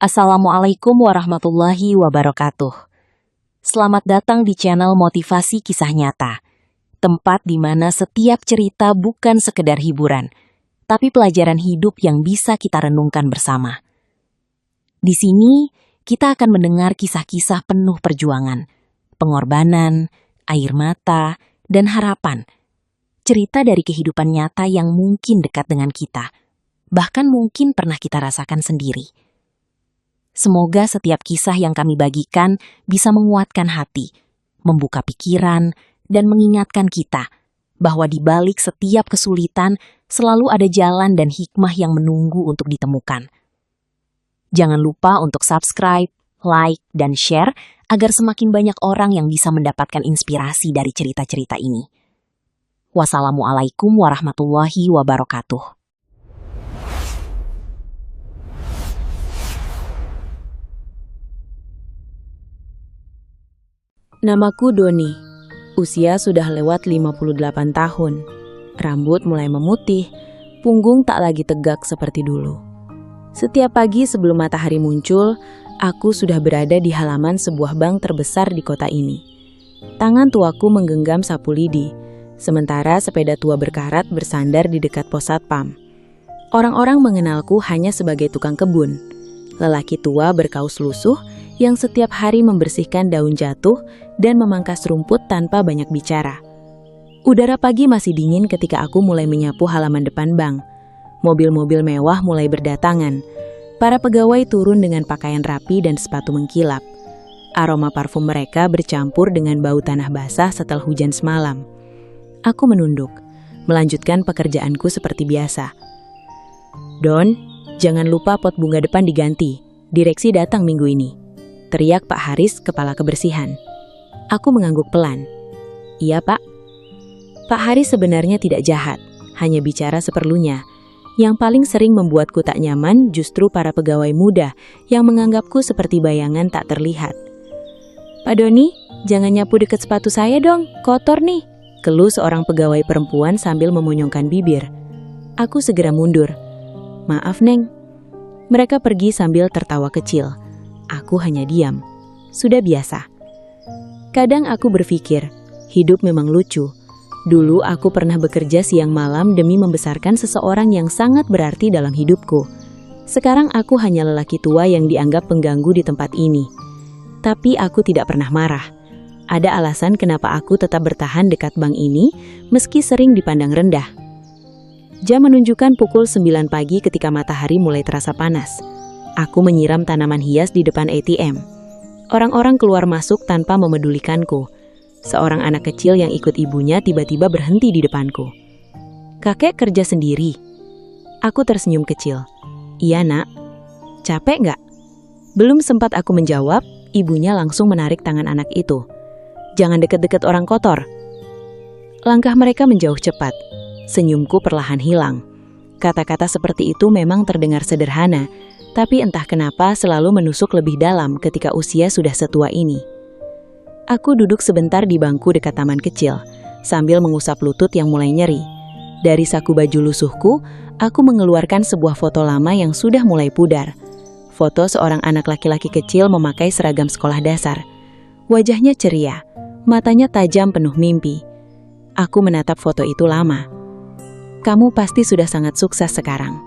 Assalamualaikum warahmatullahi wabarakatuh. Selamat datang di channel Motivasi Kisah Nyata, tempat di mana setiap cerita bukan sekedar hiburan, tapi pelajaran hidup yang bisa kita renungkan bersama. Di sini, kita akan mendengar kisah-kisah penuh perjuangan, pengorbanan, air mata, dan harapan. Cerita dari kehidupan nyata yang mungkin dekat dengan kita, bahkan mungkin pernah kita rasakan sendiri. Semoga setiap kisah yang kami bagikan bisa menguatkan hati, membuka pikiran, dan mengingatkan kita bahwa di balik setiap kesulitan selalu ada jalan dan hikmah yang menunggu untuk ditemukan. Jangan lupa untuk subscribe, like, dan share agar semakin banyak orang yang bisa mendapatkan inspirasi dari cerita-cerita ini. Wassalamualaikum warahmatullahi wabarakatuh. Namaku Doni. Usia sudah lewat 58 tahun. Rambut mulai memutih, punggung tak lagi tegak seperti dulu. Setiap pagi sebelum matahari muncul, aku sudah berada di halaman sebuah bank terbesar di kota ini. Tangan tuaku menggenggam sapu lidi, sementara sepeda tua berkarat bersandar di dekat pos satpam. Orang-orang mengenalku hanya sebagai tukang kebun. Lelaki tua berkaus lusuh yang setiap hari membersihkan daun jatuh dan memangkas rumput tanpa banyak bicara. Udara pagi masih dingin ketika aku mulai menyapu halaman depan bank. Mobil-mobil mewah mulai berdatangan. Para pegawai turun dengan pakaian rapi dan sepatu mengkilap. Aroma parfum mereka bercampur dengan bau tanah basah setelah hujan semalam. Aku menunduk, melanjutkan pekerjaanku seperti biasa. "Don, jangan lupa pot bunga depan diganti. Direksi datang minggu ini," teriak Pak Haris, kepala kebersihan. Aku mengangguk pelan. "Iya, Pak." Pak Haris sebenarnya tidak jahat, hanya bicara seperlunya. Yang paling sering membuatku tak nyaman justru para pegawai muda yang menganggapku seperti bayangan tak terlihat. "Pak Doni, jangan nyapu dekat sepatu saya dong, kotor nih," keluh seorang pegawai perempuan sambil memonyongkan bibir. Aku segera mundur. "Maaf, Neng." Mereka pergi sambil tertawa kecil. Aku hanya diam. Sudah biasa. Kadang aku berpikir, hidup memang lucu. Dulu aku pernah bekerja siang malam demi membesarkan seseorang yang sangat berarti dalam hidupku. Sekarang aku hanya lelaki tua yang dianggap pengganggu di tempat ini. Tapi aku tidak pernah marah. Ada alasan kenapa aku tetap bertahan dekat bank ini, meski sering dipandang rendah. Jam menunjukkan pukul 9 pagi ketika matahari mulai terasa panas. Aku menyiram tanaman hias di depan ATM. Orang-orang keluar masuk tanpa memedulikanku. Seorang anak kecil yang ikut ibunya tiba-tiba berhenti di depanku. "Kakek kerja sendiri?" Aku tersenyum kecil. "Iya, Nak." "Capek nggak?" Belum sempat aku menjawab, ibunya langsung menarik tangan anak itu. "Jangan deket-deket orang kotor." Langkah mereka menjauh cepat. Senyumku perlahan hilang. Kata-kata seperti itu memang terdengar sederhana, tapi entah kenapa selalu menusuk lebih dalam ketika usia sudah setua ini. Aku duduk sebentar di bangku dekat taman kecil, sambil mengusap lutut yang mulai nyeri. Dari saku baju lusuhku, aku mengeluarkan sebuah foto lama yang sudah mulai pudar. Foto seorang anak laki-laki kecil memakai seragam sekolah dasar. Wajahnya ceria, matanya tajam penuh mimpi. Aku menatap foto itu lama. "Kamu pasti sudah sangat sukses sekarang."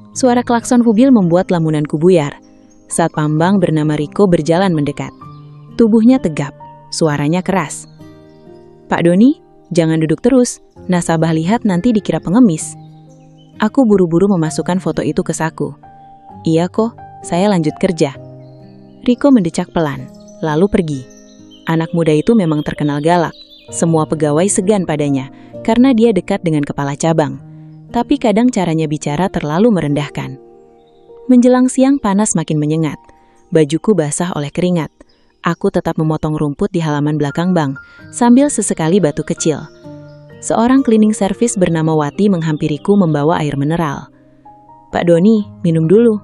Suara klakson mobil membuat lamunanku buyar. Satpam bank bernama Riko berjalan mendekat. Tubuhnya tegap, suaranya keras. "Pak Doni, jangan duduk terus. Nasabah lihat nanti dikira pengemis." Aku buru-buru memasukkan foto itu ke saku. "Iya kok, saya lanjut kerja." Riko mendecak pelan, lalu pergi. Anak muda itu memang terkenal galak. Semua pegawai segan padanya, karena dia dekat dengan kepala cabang. Tapi kadang caranya bicara terlalu merendahkan. Menjelang siang panas makin menyengat. Bajuku basah oleh keringat. Aku tetap memotong rumput di halaman belakang bank, sambil sesekali batu kecil. Seorang cleaning service bernama Wati menghampiriku membawa air mineral. "Pak Doni, minum dulu."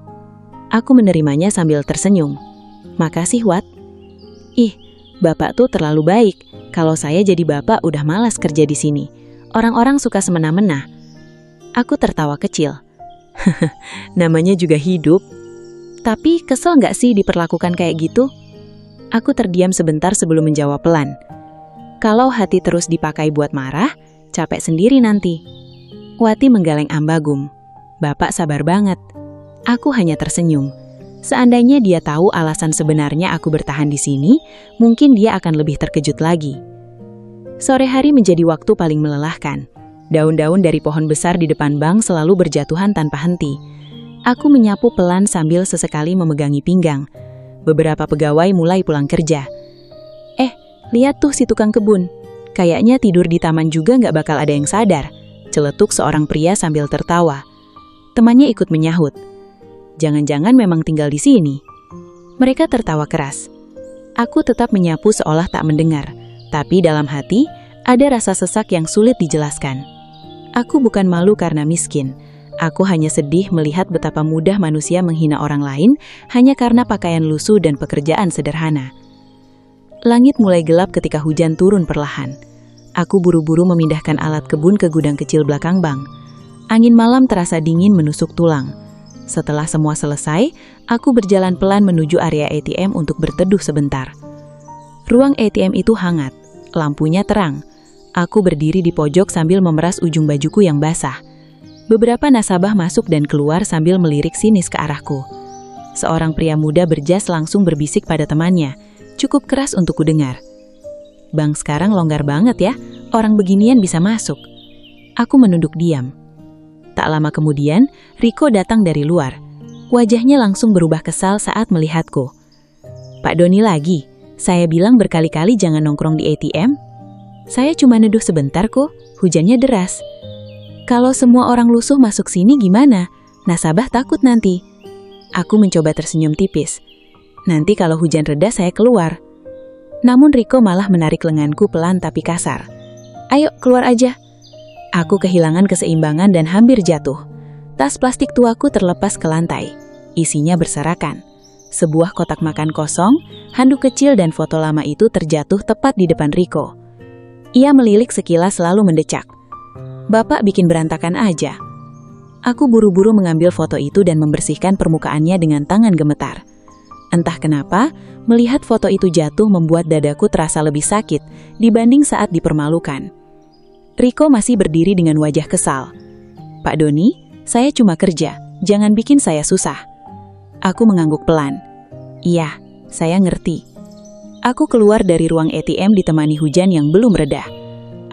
Aku menerimanya sambil tersenyum. "Makasih, Wat." "Ih, Bapak tuh terlalu baik. Kalau saya jadi bapak udah malas kerja di sini. Orang-orang suka semena-mena." Aku tertawa kecil. "Namanya juga hidup." Tapi kesel nggak sih diperlakukan kayak gitu? Aku terdiam sebentar sebelum menjawab pelan. Kalau hati terus dipakai buat marah, capek sendiri nanti. Wati menggeleng ambagum. Bapak sabar banget. Aku hanya tersenyum. Seandainya dia tahu alasan sebenarnya aku bertahan di sini, mungkin dia akan lebih terkejut lagi. Sore hari menjadi waktu paling melelahkan. Daun-daun dari pohon besar di depan bank selalu berjatuhan tanpa henti. Aku menyapu pelan sambil sesekali memegangi pinggang. Beberapa pegawai mulai pulang kerja. Lihat tuh si tukang kebun. Kayaknya tidur di taman juga nggak bakal ada yang sadar. Celetuk seorang pria sambil tertawa. Temannya ikut menyahut. Jangan-jangan memang tinggal di sini. Mereka tertawa keras. Aku tetap menyapu seolah tak mendengar. Tapi dalam hati, ada rasa sesak yang sulit dijelaskan. Aku bukan malu karena miskin. Aku hanya sedih melihat betapa mudah manusia menghina orang lain hanya karena pakaian lusuh dan pekerjaan sederhana. Langit mulai gelap ketika hujan turun perlahan. Aku buru-buru memindahkan alat kebun ke gudang kecil belakang bank. Angin malam terasa dingin menusuk tulang. Setelah semua selesai, aku berjalan pelan menuju area ATM untuk berteduh sebentar. Ruang ATM itu hangat, lampunya terang. Aku berdiri di pojok sambil memeras ujung bajuku yang basah. Beberapa nasabah masuk dan keluar sambil melirik sinis ke arahku. Seorang pria muda berjas langsung berbisik pada temannya, cukup keras untuk kudengar. Bank sekarang longgar banget ya, orang beginian bisa masuk. Aku menunduk diam. Tak lama kemudian, Riko datang dari luar. Wajahnya langsung berubah kesal saat melihatku. Pak Doni lagi, saya bilang berkali-kali jangan nongkrong di ATM. Saya cuma neduh sebentar kok, hujannya deras. Kalau semua orang lusuh masuk sini gimana? Nasabah takut nanti. Aku mencoba tersenyum tipis. Nanti kalau hujan reda saya keluar. Namun Riko malah menarik lenganku pelan tapi kasar. Ayo keluar aja. Aku kehilangan keseimbangan dan hampir jatuh. Tas plastik tuaku terlepas ke lantai. Isinya berserakan. Sebuah kotak makan kosong, handuk kecil dan foto lama itu terjatuh tepat di depan Riko. Ia melilik sekilas lalu mendecak. Bapak bikin berantakan aja. Aku buru-buru mengambil foto itu dan membersihkan permukaannya dengan tangan gemetar. Entah kenapa, melihat foto itu jatuh membuat dadaku terasa lebih sakit dibanding saat dipermalukan. Riko masih berdiri dengan wajah kesal. Pak Doni, saya cuma kerja, jangan bikin saya susah. Aku mengangguk pelan. Iya, saya ngerti. Aku keluar dari ruang ATM ditemani hujan yang belum reda.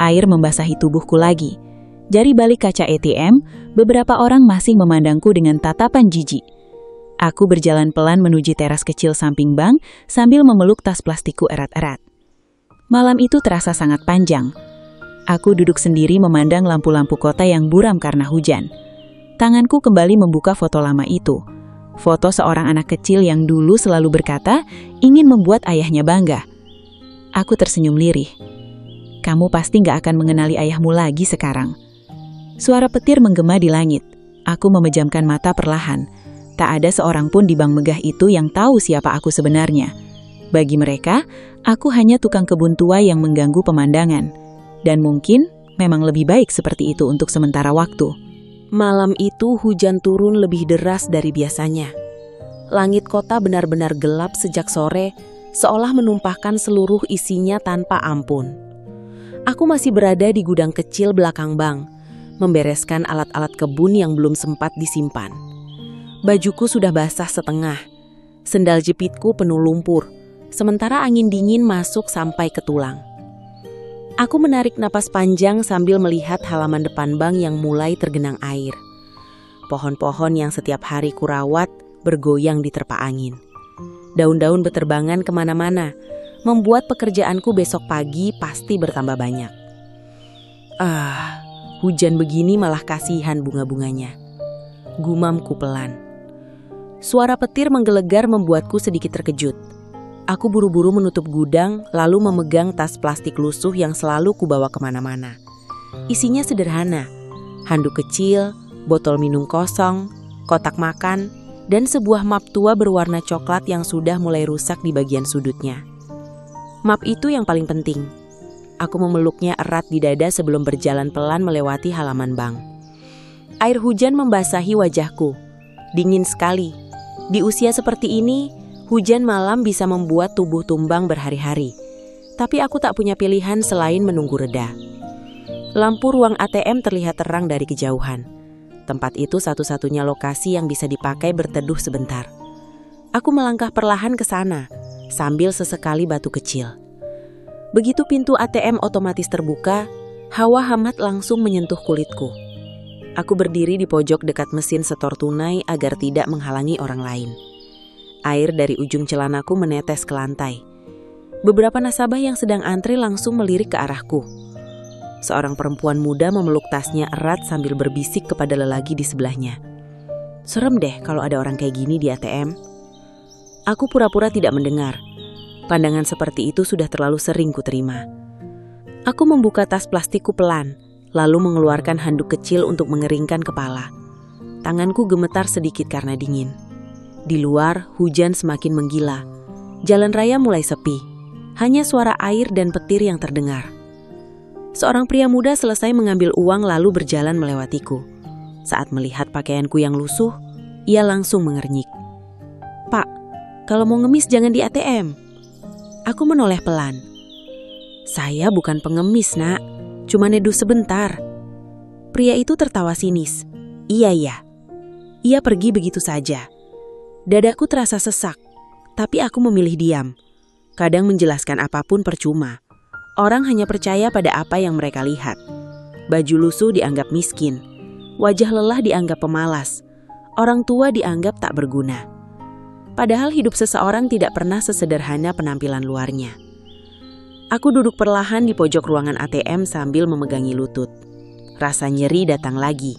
Air membasahi tubuhku lagi. Dari balik kaca ATM, beberapa orang masih memandangku dengan tatapan jijik. Aku berjalan pelan menuju teras kecil samping bank sambil memeluk tas plastikku erat-erat. Malam itu terasa sangat panjang. Aku duduk sendiri memandang lampu-lampu kota yang buram karena hujan. Tanganku kembali membuka foto lama itu. Foto seorang anak kecil yang dulu selalu berkata ingin membuat ayahnya bangga. Aku tersenyum lirih. Kamu pasti gak akan mengenali ayahmu lagi sekarang. Suara petir menggema di langit. Aku memejamkan mata perlahan. Tak ada seorang pun di bank megah itu yang tahu siapa aku sebenarnya. Bagi mereka, aku hanya tukang kebun tua yang mengganggu pemandangan. Dan mungkin memang lebih baik seperti itu untuk sementara waktu. Malam itu hujan turun lebih deras dari biasanya. Langit kota benar-benar gelap sejak sore, seolah menumpahkan seluruh isinya tanpa ampun. Aku masih berada di gudang kecil belakang bank, membereskan alat-alat kebun yang belum sempat disimpan. Bajuku sudah basah setengah, sendal jepitku penuh lumpur, sementara angin dingin masuk sampai ke tulang. Aku menarik napas panjang sambil melihat halaman depan bank yang mulai tergenang air. Pohon-pohon yang setiap hari kurawat bergoyang diterpa angin. Daun-daun beterbangan kemana-mana, membuat pekerjaanku besok pagi pasti bertambah banyak. Hujan begini malah kasihan bunga-bunganya. Gumamku pelan. Suara petir menggelegar membuatku sedikit terkejut. Aku buru-buru menutup gudang, lalu memegang tas plastik lusuh yang selalu kubawa kemana-mana. Isinya sederhana, handuk kecil, botol minum kosong, kotak makan, dan sebuah map tua berwarna coklat yang sudah mulai rusak di bagian sudutnya. Map itu yang paling penting. Aku memeluknya erat di dada sebelum berjalan pelan melewati halaman bank. Air hujan membasahi wajahku. Dingin sekali. Di usia seperti ini, hujan malam bisa membuat tubuh tumbang berhari-hari. Tapi aku tak punya pilihan selain menunggu reda. Lampu ruang ATM terlihat terang dari kejauhan. Tempat itu satu-satunya lokasi yang bisa dipakai berteduh sebentar. Aku melangkah perlahan ke sana, sambil sesekali batu kecil. Begitu pintu ATM otomatis terbuka, hawa hangat langsung menyentuh kulitku. Aku berdiri di pojok dekat mesin setor tunai agar tidak menghalangi orang lain. Air dari ujung celanaku menetes ke lantai. Beberapa nasabah yang sedang antri langsung melirik ke arahku. Seorang perempuan muda memeluk tasnya erat sambil berbisik kepada lelaki di sebelahnya. Serem deh kalau ada orang kayak gini di ATM. Aku pura-pura tidak mendengar. Pandangan seperti itu sudah terlalu sering kuterima. Aku membuka tas plastikku pelan, lalu mengeluarkan handuk kecil untuk mengeringkan kepala. Tanganku gemetar sedikit karena dingin. Di luar, hujan semakin menggila. Jalan raya mulai sepi. Hanya suara air dan petir yang terdengar. Seorang pria muda selesai mengambil uang lalu berjalan melewatiku. Saat melihat pakaianku yang lusuh, ia langsung mengernyik. "Pak, kalau mau ngemis jangan di ATM." Aku menoleh pelan. "Saya bukan pengemis, Nak. Cuma neduh sebentar." Pria itu tertawa sinis. Iya. Ia pergi begitu saja. Dadaku terasa sesak, tapi aku memilih diam. Kadang menjelaskan apapun percuma. Orang hanya percaya pada apa yang mereka lihat. Baju lusuh dianggap miskin. Wajah lelah dianggap pemalas. Orang tua dianggap tak berguna. Padahal hidup seseorang tidak pernah sesederhana penampilan luarnya. Aku duduk perlahan di pojok ruangan ATM sambil memegangi lutut. Rasa nyeri datang lagi.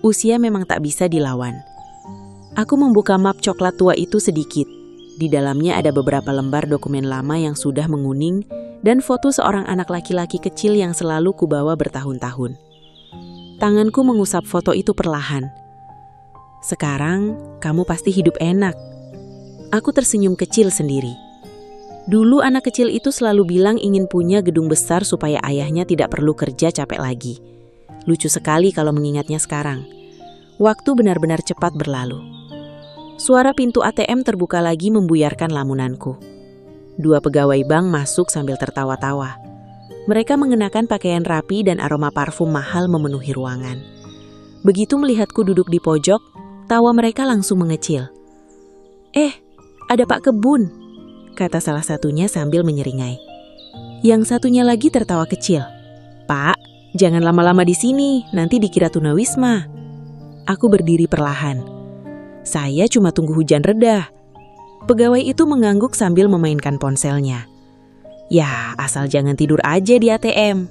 Usia memang tak bisa dilawan. Aku membuka map coklat tua itu sedikit. Di dalamnya ada beberapa lembar dokumen lama yang sudah menguning dan foto seorang anak laki-laki kecil yang selalu kubawa bertahun-tahun. Tanganku mengusap foto itu perlahan. "Sekarang kamu pasti hidup enak." Aku tersenyum kecil sendiri. Dulu anak kecil itu selalu bilang ingin punya gedung besar supaya ayahnya tidak perlu kerja capek lagi. Lucu sekali kalau mengingatnya sekarang. Waktu benar-benar cepat berlalu. Suara pintu ATM terbuka lagi membuyarkan lamunanku. 2 pegawai bank masuk sambil tertawa-tawa. Mereka mengenakan pakaian rapi dan aroma parfum mahal memenuhi ruangan. Begitu melihatku duduk di pojok, tawa mereka langsung mengecil. Ada Pak Kebun," kata salah satunya sambil menyeringai. Yang satunya lagi tertawa kecil. "Pak, jangan lama-lama di sini, nanti dikira tunawisma." Aku berdiri perlahan. "Saya cuma tunggu hujan reda." Pegawai itu mengangguk sambil memainkan ponselnya. "Ya, asal jangan tidur aja di ATM."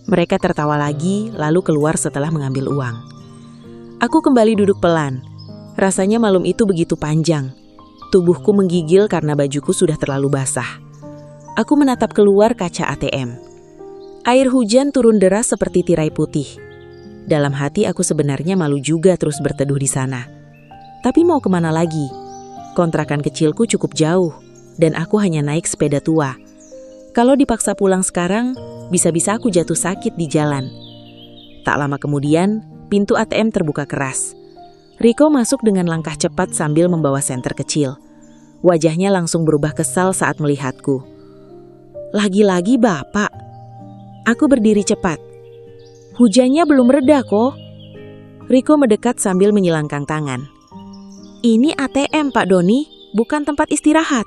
Mereka tertawa lagi, lalu keluar setelah mengambil uang. Aku kembali duduk pelan. Rasanya malam itu begitu panjang. Tubuhku menggigil karena bajuku sudah terlalu basah. Aku menatap keluar kaca ATM. Air hujan turun deras seperti tirai putih. Dalam hati aku sebenarnya malu juga terus berteduh di sana. Tapi mau kemana lagi? Kontrakan kecilku cukup jauh, dan aku hanya naik sepeda tua. Kalau dipaksa pulang sekarang, bisa-bisa aku jatuh sakit di jalan. Tak lama kemudian, pintu ATM terbuka keras. Riko masuk dengan langkah cepat sambil membawa senter kecil. Wajahnya langsung berubah kesal saat melihatku. "Lagi-lagi Bapak." Aku berdiri cepat. "Hujannya belum reda kok." Riko mendekat sambil menyilangkan tangan. "Ini ATM Pak Doni, bukan tempat istirahat."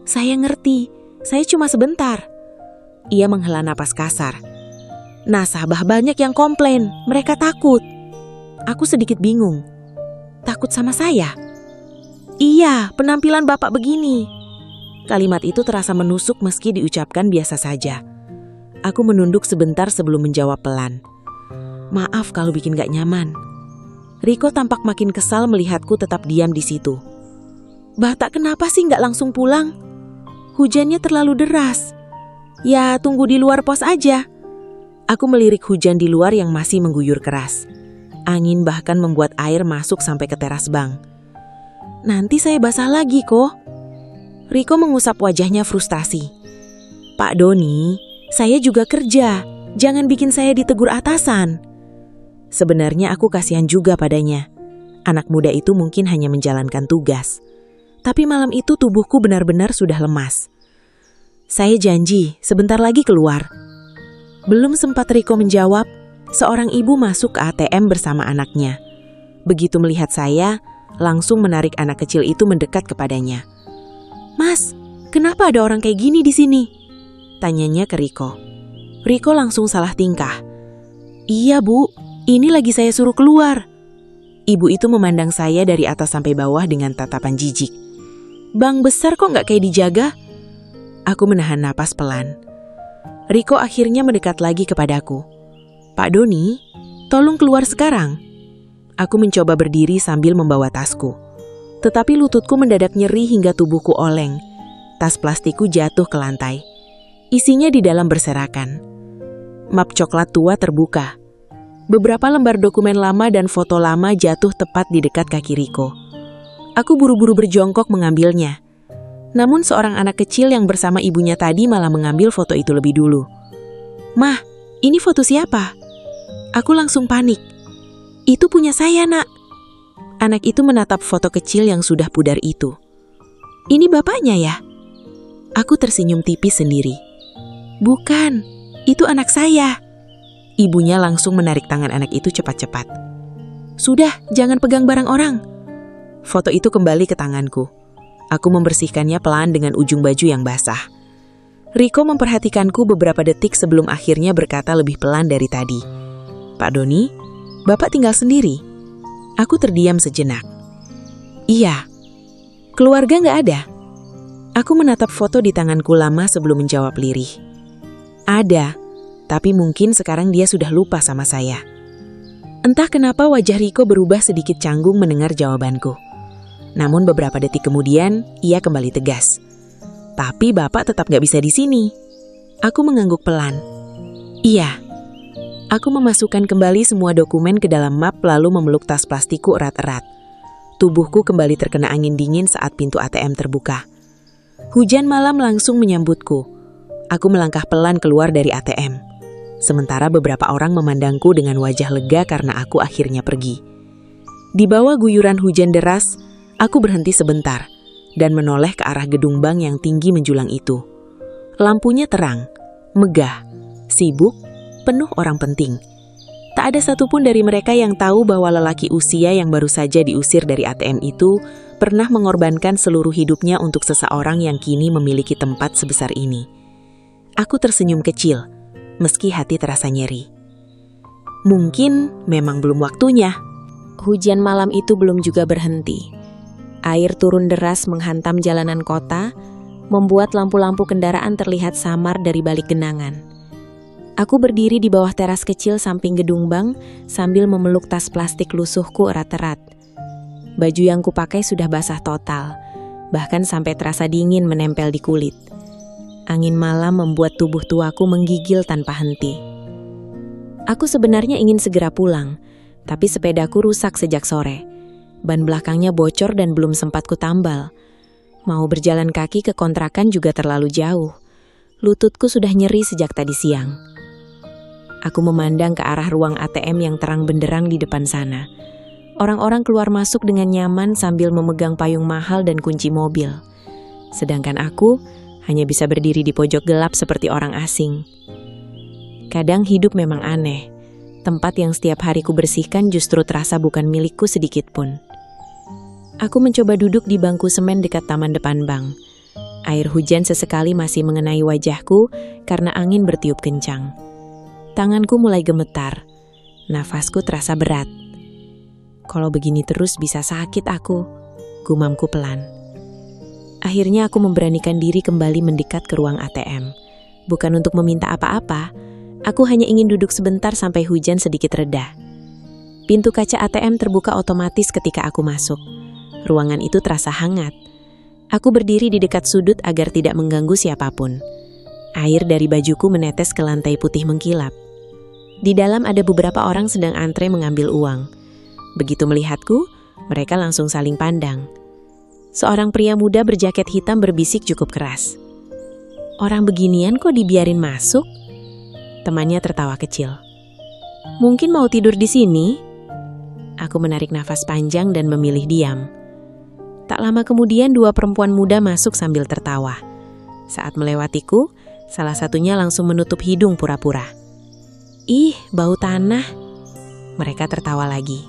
"Saya ngerti, saya cuma sebentar." Ia menghela napas kasar. "Nasabah banyak yang komplain, mereka takut." Aku sedikit bingung. "Takut sama saya?" "Iya, penampilan Bapak begini." Kalimat itu terasa menusuk meski diucapkan biasa saja. Aku menunduk sebentar sebelum menjawab pelan. "Maaf kalau bikin gak nyaman." Riko tampak makin kesal melihatku tetap diam di situ. "Batak kenapa sih gak langsung pulang? Hujannya terlalu deras. Ya tunggu di luar pos aja." Aku melirik hujan di luar yang masih mengguyur keras. Angin bahkan membuat air masuk sampai ke teras bank. "Nanti saya basah lagi kok." Riko mengusap wajahnya frustasi. "Pak Doni, saya juga kerja. Jangan bikin saya ditegur atasan." Sebenarnya aku kasihan juga padanya. Anak muda itu mungkin hanya menjalankan tugas. Tapi malam itu tubuhku benar-benar sudah lemas. Saya janji, sebentar lagi keluar. Belum sempat Riko menjawab, seorang ibu masuk ke ATM bersama anaknya. Begitu melihat saya, langsung menarik anak kecil itu mendekat kepadanya. "Mas, kenapa ada orang kayak gini di sini?" tanyanya ke Riko. Riko langsung salah tingkah. "Iya Bu, ini lagi saya suruh keluar." Ibu itu memandang saya dari atas sampai bawah dengan tatapan jijik. "Bang besar kok nggak kayak dijaga?" Aku menahan napas pelan. Riko akhirnya mendekat lagi kepadaku. "Pak Doni, tolong keluar sekarang." Aku mencoba berdiri sambil membawa tasku. Tetapi lututku mendadak nyeri hingga tubuhku oleng. Tas plastikku jatuh ke lantai. Isinya di dalam berserakan. Map coklat tua terbuka. Beberapa lembar dokumen lama dan foto lama jatuh tepat di dekat kaki Riko. Aku buru-buru berjongkok mengambilnya. Namun seorang anak kecil yang bersama ibunya tadi malah mengambil foto itu lebih dulu. "Mah, ini foto siapa?" Aku langsung panik. "Itu punya saya, Nak." Anak itu menatap foto kecil yang sudah pudar itu. "Ini bapaknya ya?" Aku tersenyum tipis sendiri. "Bukan, itu anak saya." Ibunya langsung menarik tangan anak itu cepat-cepat. "Sudah, jangan pegang barang orang." Foto itu kembali ke tanganku. Aku membersihkannya pelan dengan ujung baju yang basah. Riko memperhatikanku beberapa detik sebelum akhirnya berkata lebih pelan dari tadi. "Pak Doni, Bapak tinggal sendiri?" Aku terdiam sejenak. "Iya." "Keluarga nggak ada?" Aku menatap foto di tanganku lama sebelum menjawab lirih. "Ada, tapi mungkin sekarang dia sudah lupa sama saya." Entah kenapa wajah Riko berubah sedikit canggung mendengar jawabanku. Namun beberapa detik kemudian, ia kembali tegas. "Tapi Bapak tetap gak bisa di sini." Aku mengangguk pelan. "Iya." Aku memasukkan kembali semua dokumen ke dalam map lalu memeluk tas plastikku erat-erat. Tubuhku kembali terkena angin dingin saat pintu ATM terbuka. Hujan malam langsung menyambutku. Aku melangkah pelan keluar dari ATM. Sementara beberapa orang memandangku dengan wajah lega karena aku akhirnya pergi. Di bawah guyuran hujan deras, aku berhenti sebentar dan menoleh ke arah gedung bank yang tinggi menjulang itu. Lampunya terang, megah, sibuk, penuh orang penting. Tak ada satupun dari mereka yang tahu bahwa lelaki usia yang baru saja diusir dari ATM itu pernah mengorbankan seluruh hidupnya untuk seseorang yang kini memiliki tempat sebesar ini. Aku tersenyum kecil, meski hati terasa nyeri. Mungkin memang belum waktunya. Hujan malam itu belum juga berhenti. Air turun deras menghantam jalanan kota, membuat lampu-lampu kendaraan terlihat samar dari balik genangan. Aku berdiri di bawah teras kecil samping gedung bank sambil memeluk tas plastik lusuhku erat-erat. Baju yang kupakai sudah basah total, bahkan sampai terasa dingin menempel di kulit. Angin malam membuat tubuh tuaku menggigil tanpa henti. Aku sebenarnya ingin segera pulang, tapi sepedaku rusak sejak sore. Ban belakangnya bocor dan belum sempat kutambal. Mau berjalan kaki ke kontrakan juga terlalu jauh. Lututku sudah nyeri sejak tadi siang. Aku memandang ke arah ruang ATM yang terang benderang di depan sana. Orang-orang keluar masuk dengan nyaman sambil memegang payung mahal dan kunci mobil. Sedangkan aku hanya bisa berdiri di pojok gelap seperti orang asing. Kadang hidup memang aneh. Tempat yang setiap hari ku bersihkan justru terasa bukan milikku sedikit pun. Aku mencoba duduk di bangku semen dekat taman depan bank. Air hujan sesekali masih mengenai wajahku karena angin bertiup kencang. Tanganku mulai gemetar. Nafasku terasa berat. Kalau begini terus bisa sakit aku, gumamku pelan. Akhirnya aku memberanikan diri kembali mendekat ke ruang ATM. Bukan untuk meminta apa-apa, aku hanya ingin duduk sebentar sampai hujan sedikit reda. Pintu kaca ATM terbuka otomatis ketika aku masuk. Ruangan itu terasa hangat. Aku berdiri di dekat sudut agar tidak mengganggu siapapun. Air dari bajuku menetes ke lantai putih mengkilap. Di dalam ada beberapa orang sedang antre mengambil uang. Begitu melihatku, mereka langsung saling pandang. Seorang pria muda berjaket hitam berbisik cukup keras. "Orang beginian kok dibiarin masuk?" Temannya tertawa kecil. "Mungkin mau tidur di sini?" Aku menarik nafas panjang dan memilih diam. Tak lama kemudian 2 perempuan muda masuk sambil tertawa. Saat melewatiku, salah satunya langsung menutup hidung pura-pura. "Ih, bau tanah." Mereka tertawa lagi.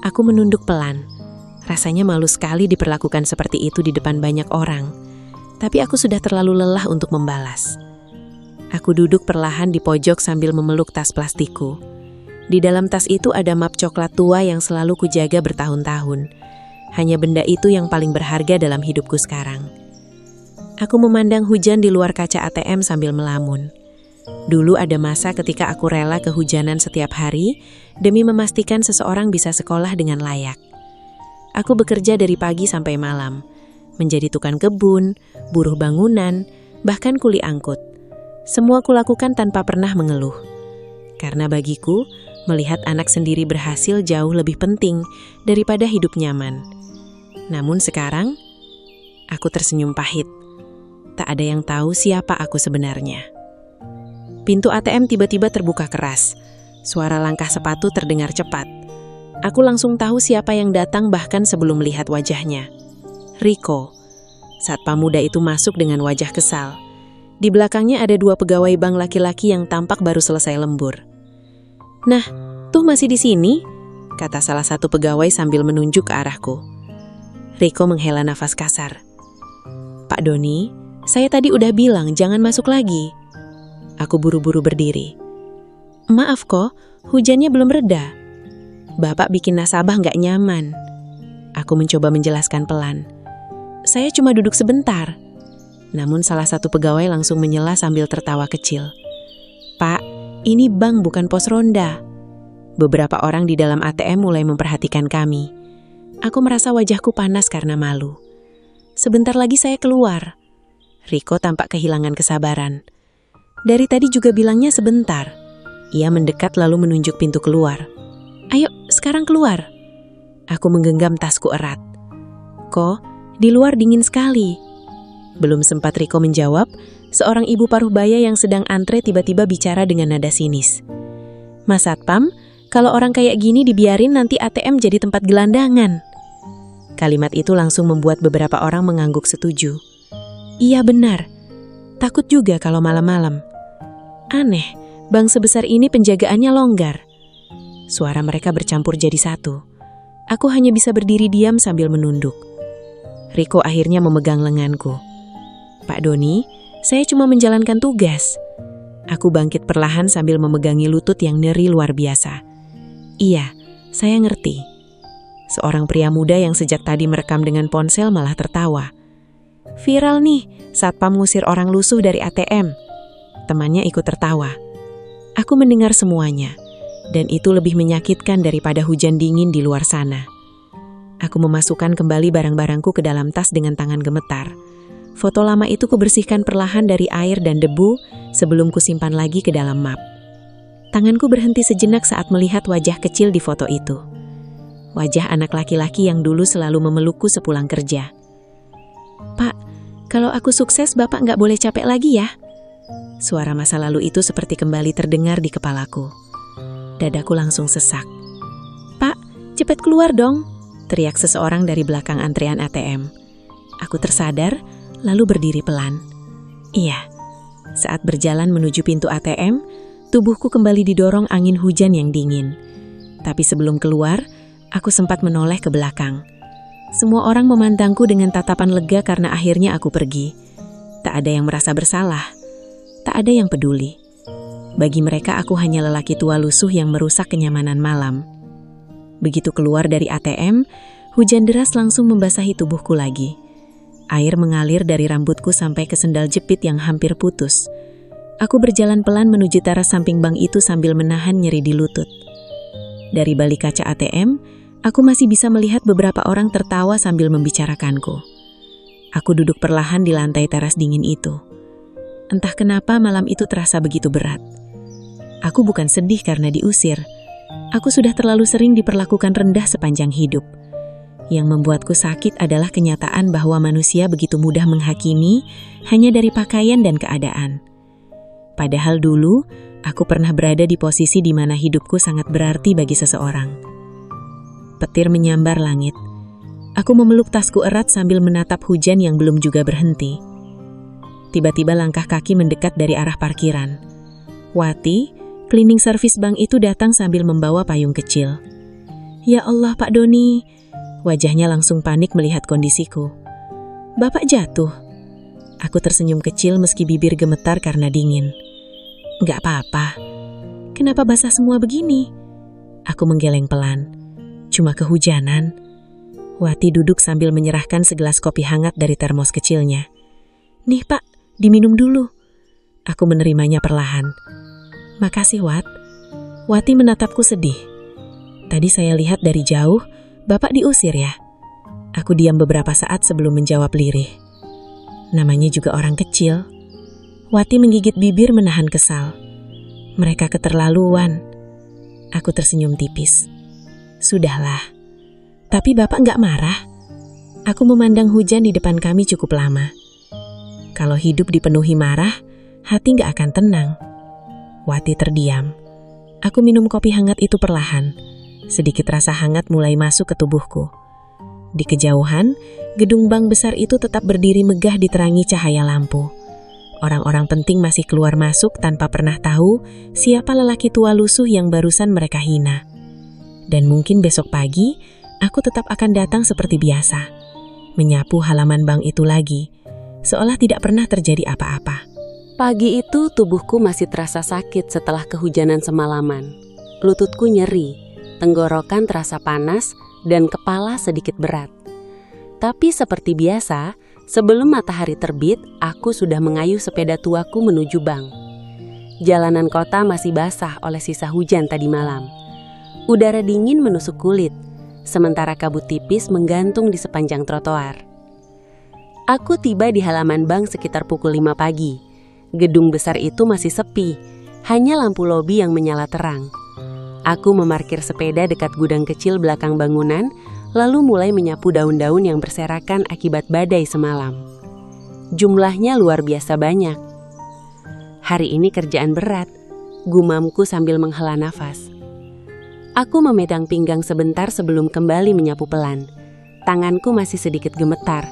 Aku menunduk pelan. Rasanya malu sekali diperlakukan seperti itu di depan banyak orang. Tapi aku sudah terlalu lelah untuk membalas. Aku duduk perlahan di pojok sambil memeluk tas plastikku. Di dalam tas itu ada map coklat tua yang selalu kujaga bertahun-tahun. Hanya benda itu yang paling berharga dalam hidupku sekarang. Aku memandang hujan di luar kaca ATM sambil melamun. Dulu ada masa ketika aku rela kehujanan setiap hari demi memastikan seseorang bisa sekolah dengan layak. Aku bekerja dari pagi sampai malam, menjadi tukang kebun, buruh bangunan, bahkan kuli angkut. Semua kulakukan tanpa pernah mengeluh. Karena bagiku, melihat anak sendiri berhasil jauh lebih penting daripada hidup nyaman. Namun sekarang, aku tersenyum pahit. Tak ada yang tahu siapa aku sebenarnya. Pintu ATM tiba-tiba terbuka keras. Suara langkah sepatu terdengar cepat. Aku langsung tahu siapa yang datang bahkan sebelum melihat wajahnya. Riko. Satpam muda itu masuk dengan wajah kesal. Di belakangnya ada 2 pegawai bank laki-laki yang tampak baru selesai lembur. "Nah, tuh masih di sini?" kata salah satu pegawai sambil menunjuk ke arahku. Riko menghela nafas kasar. "Pak Doni, saya tadi udah bilang jangan masuk lagi." Aku buru-buru berdiri. "Maaf kok, hujannya belum reda. Bapak bikin nasabah nggak nyaman." Aku mencoba menjelaskan pelan. "Saya cuma duduk sebentar." Namun salah satu pegawai langsung menyela sambil tertawa kecil. "Pak, ini bank bukan pos ronda." Beberapa orang di dalam ATM mulai memperhatikan kami. Aku merasa wajahku panas karena malu. "Sebentar lagi saya keluar." Riko tampak kehilangan kesabaran. "Dari tadi juga bilangnya sebentar." Ia mendekat lalu menunjuk pintu keluar. "Ayo, sekarang keluar." Aku menggenggam tasku erat. "Kok, di luar dingin sekali." Belum sempat Riko menjawab, seorang ibu paruh baya yang sedang antre tiba-tiba bicara dengan nada sinis. "Mas Satpam, kalau orang kayak gini dibiarin nanti ATM jadi tempat gelandangan." Kalimat itu langsung membuat beberapa orang mengangguk setuju. Iya benar, takut juga kalau malam-malam. Aneh, bank sebesar ini penjagaannya longgar. Suara mereka bercampur jadi satu. Aku hanya bisa berdiri diam sambil menunduk. Riko akhirnya memegang lenganku. "Pak Doni, saya cuma menjalankan tugas." Aku bangkit perlahan sambil memegangi lutut yang nyeri luar biasa. "Iya, saya ngerti." Seorang pria muda yang sejak tadi merekam dengan ponsel malah tertawa. "Viral nih, Satpam ngusir orang lusuh dari ATM." Temannya ikut tertawa. Aku mendengar semuanya, dan itu lebih menyakitkan daripada hujan dingin di luar sana. Aku memasukkan kembali barang-barangku ke dalam tas dengan tangan gemetar. Foto lama itu kubersihkan perlahan dari air dan debu sebelum kusimpan lagi ke dalam map. Tanganku berhenti sejenak saat melihat wajah kecil di foto itu. Wajah anak laki-laki yang dulu selalu memelukku sepulang kerja. "Pak, kalau aku sukses Bapak nggak boleh capek lagi ya?" Suara masa lalu itu seperti kembali terdengar di kepalaku. Dadaku langsung sesak. "Pak, cepet keluar dong!" teriak seseorang dari belakang antrean ATM. Aku tersadar, lalu berdiri pelan. Iya, saat berjalan menuju pintu ATM, tubuhku kembali didorong angin hujan yang dingin. Tapi sebelum keluar, aku sempat menoleh ke belakang. Semua orang memandangku dengan tatapan lega karena akhirnya aku pergi. Tak ada yang merasa bersalah. Tak ada yang peduli. Bagi mereka aku hanya lelaki tua lusuh yang merusak kenyamanan malam. Begitu keluar dari ATM, hujan deras langsung membasahi tubuhku lagi. Air mengalir dari rambutku sampai ke sendal jepit yang hampir putus. Aku berjalan pelan menuju teras samping bank itu sambil menahan nyeri di lutut. Dari balik kaca ATM, aku masih bisa melihat beberapa orang tertawa sambil membicarakanku. Aku duduk perlahan di lantai teras dingin itu. Entah kenapa malam itu terasa begitu berat. Aku bukan sedih karena diusir. Aku sudah terlalu sering diperlakukan rendah sepanjang hidup. Yang membuatku sakit adalah kenyataan bahwa manusia begitu mudah menghakimi hanya dari pakaian dan keadaan. Padahal dulu, aku pernah berada di posisi di mana hidupku sangat berarti bagi seseorang. Petir menyambar langit. Aku memeluk tasku erat sambil menatap hujan yang belum juga berhenti. Tiba-tiba langkah kaki mendekat dari arah parkiran. Wati, cleaning service bank itu datang sambil membawa payung kecil. Ya Allah, Pak Doni. Wajahnya langsung panik melihat kondisiku. Bapak jatuh. Aku tersenyum kecil meski bibir gemetar karena dingin. Nggak apa-apa. Kenapa basah semua begini? Aku menggeleng pelan. Cuma kehujanan. Wati duduk sambil menyerahkan segelas kopi hangat dari termos kecilnya. Nih Pak, diminum dulu. Aku menerimanya perlahan. Makasih Wat. Wati menatapku sedih. Tadi saya lihat dari jauh, Bapak diusir ya? Aku diam beberapa saat sebelum menjawab lirih. Namanya juga orang kecil. Wati menggigit bibir menahan kesal. Mereka keterlaluan. Aku tersenyum tipis. Sudahlah. Tapi Bapak nggak marah. Aku memandang hujan di depan kami cukup lama. Kalau hidup dipenuhi marah, hati nggak akan tenang. Wati terdiam. Aku minum kopi hangat itu perlahan. Sedikit rasa hangat mulai masuk ke tubuhku. Di kejauhan, gedung bank besar itu tetap berdiri megah diterangi cahaya lampu. Orang-orang penting masih keluar masuk tanpa pernah tahu siapa lelaki tua lusuh yang barusan mereka hina. Dan mungkin besok pagi, aku tetap akan datang seperti biasa, menyapu halaman bank itu lagi, seolah tidak pernah terjadi apa-apa. Pagi itu tubuhku masih terasa sakit setelah kehujanan semalaman. Lututku nyeri, tenggorokan terasa panas, dan kepala sedikit berat. Tapi seperti biasa, sebelum matahari terbit, aku sudah mengayuh sepeda tuaku menuju bank. Jalanan kota masih basah oleh sisa hujan tadi malam. Udara dingin menusuk kulit, sementara kabut tipis menggantung di sepanjang trotoar. Aku tiba di halaman bank sekitar pukul 5 pagi. Gedung besar itu masih sepi, hanya lampu lobi yang menyala terang. Aku memarkir sepeda dekat gudang kecil belakang bangunan, lalu mulai menyapu daun-daun yang berserakan akibat badai semalam. Jumlahnya luar biasa banyak. Hari ini kerjaan berat, gumamku sambil menghela nafas. Aku memedang pinggang sebentar sebelum kembali menyapu pelan. Tanganku masih sedikit gemetar.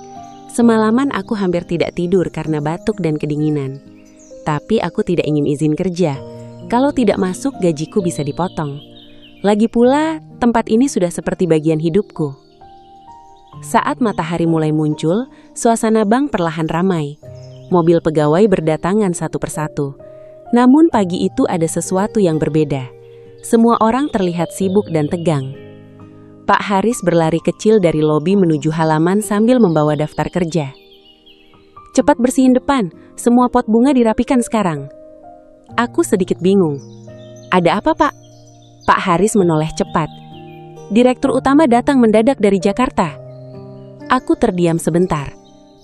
Semalaman aku hampir tidak tidur karena batuk dan kedinginan. Tapi aku tidak ingin izin kerja. Kalau tidak masuk, gajiku bisa dipotong. Lagi pula, tempat ini sudah seperti bagian hidupku. Saat matahari mulai muncul, suasana bank perlahan ramai. Mobil pegawai berdatangan satu persatu. Namun pagi itu ada sesuatu yang berbeda. Semua orang terlihat sibuk dan tegang. Pak Haris berlari kecil dari lobi menuju halaman sambil membawa daftar kerja. Cepat bersihin depan, semua pot bunga dirapikan sekarang. Aku sedikit bingung. Ada apa Pak? Pak Haris menoleh cepat. Direktur utama datang mendadak dari Jakarta. Aku terdiam sebentar.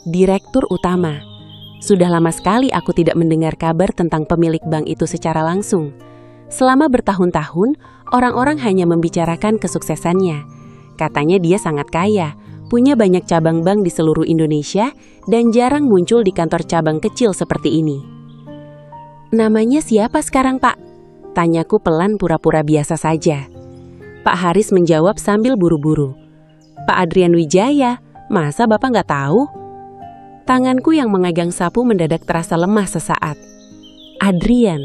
Direktur utama. Sudah lama sekali aku tidak mendengar kabar tentang pemilik bank itu secara langsung. Selama bertahun-tahun, orang-orang hanya membicarakan kesuksesannya. Katanya dia sangat kaya, punya banyak cabang bank di seluruh Indonesia, dan jarang muncul di kantor cabang kecil seperti ini. Namanya siapa sekarang, Pak? Tanyaku pelan pura-pura biasa saja. Pak Haris menjawab sambil buru-buru. Pak Adrian Wijaya, masa Bapak nggak tahu? Tanganku yang memegang sapu mendadak terasa lemah sesaat. Adrian.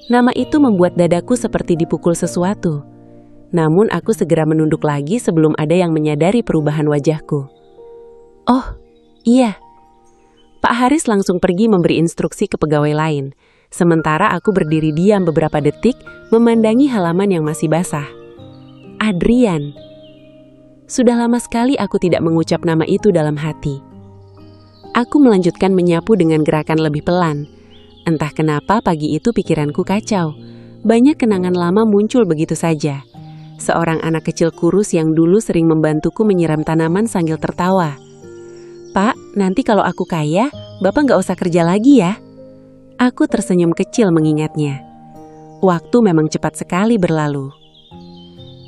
Nama itu membuat dadaku seperti dipukul sesuatu. Namun aku segera menunduk lagi sebelum ada yang menyadari perubahan wajahku. Oh, iya. Pak Haris langsung pergi memberi instruksi ke pegawai lain. Sementara aku berdiri diam beberapa detik memandangi halaman yang masih basah. Adrian. Sudah lama sekali aku tidak mengucap nama itu dalam hati. Aku melanjutkan menyapu dengan gerakan lebih pelan. Entah kenapa pagi itu pikiranku kacau. Banyak kenangan lama muncul begitu saja. Seorang anak kecil kurus yang dulu sering membantuku menyiram tanaman sambil tertawa. Pak, nanti kalau aku kaya, Bapak nggak usah kerja lagi ya. Aku tersenyum kecil mengingatnya. Waktu memang cepat sekali berlalu.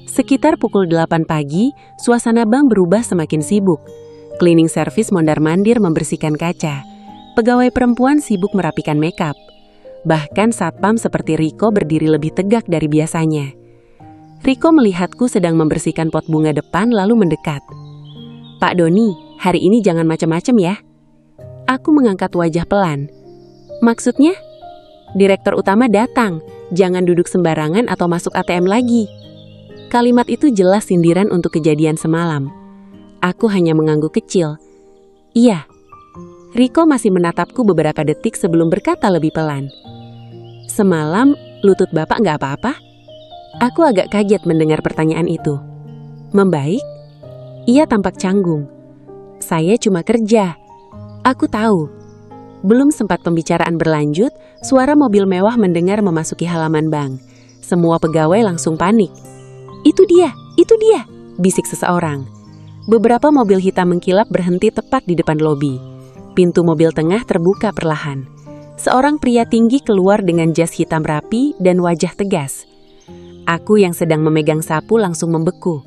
Sekitar pukul 8 pagi, suasana bank berubah semakin sibuk. Cleaning service mondar-mandir membersihkan kaca. Pegawai perempuan sibuk merapikan makeup. Bahkan satpam seperti Riko berdiri lebih tegak dari biasanya. Riko melihatku sedang membersihkan pot bunga depan lalu mendekat. "Pak Doni, hari ini jangan macam-macam ya." Aku mengangkat wajah pelan. "Maksudnya?" "Direktur utama datang, jangan duduk sembarangan atau masuk ATM lagi." Kalimat itu jelas sindiran untuk kejadian semalam. Aku hanya mengangguk kecil. "Iya." Riko masih menatapku beberapa detik sebelum berkata lebih pelan. "Semalam, lutut Bapak nggak apa-apa?" Aku agak kaget mendengar pertanyaan itu. "Membaik?" Ia tampak canggung. "Saya cuma kerja." Aku tahu. Belum sempat pembicaraan berlanjut, suara mobil mewah mendengar memasuki halaman bank. Semua pegawai langsung panik. Itu dia!" bisik seseorang. Beberapa mobil hitam mengkilap berhenti tepat di depan lobi. Pintu mobil tengah terbuka perlahan. Seorang pria tinggi keluar dengan jas hitam rapi dan wajah tegas. Aku yang sedang memegang sapu langsung membeku.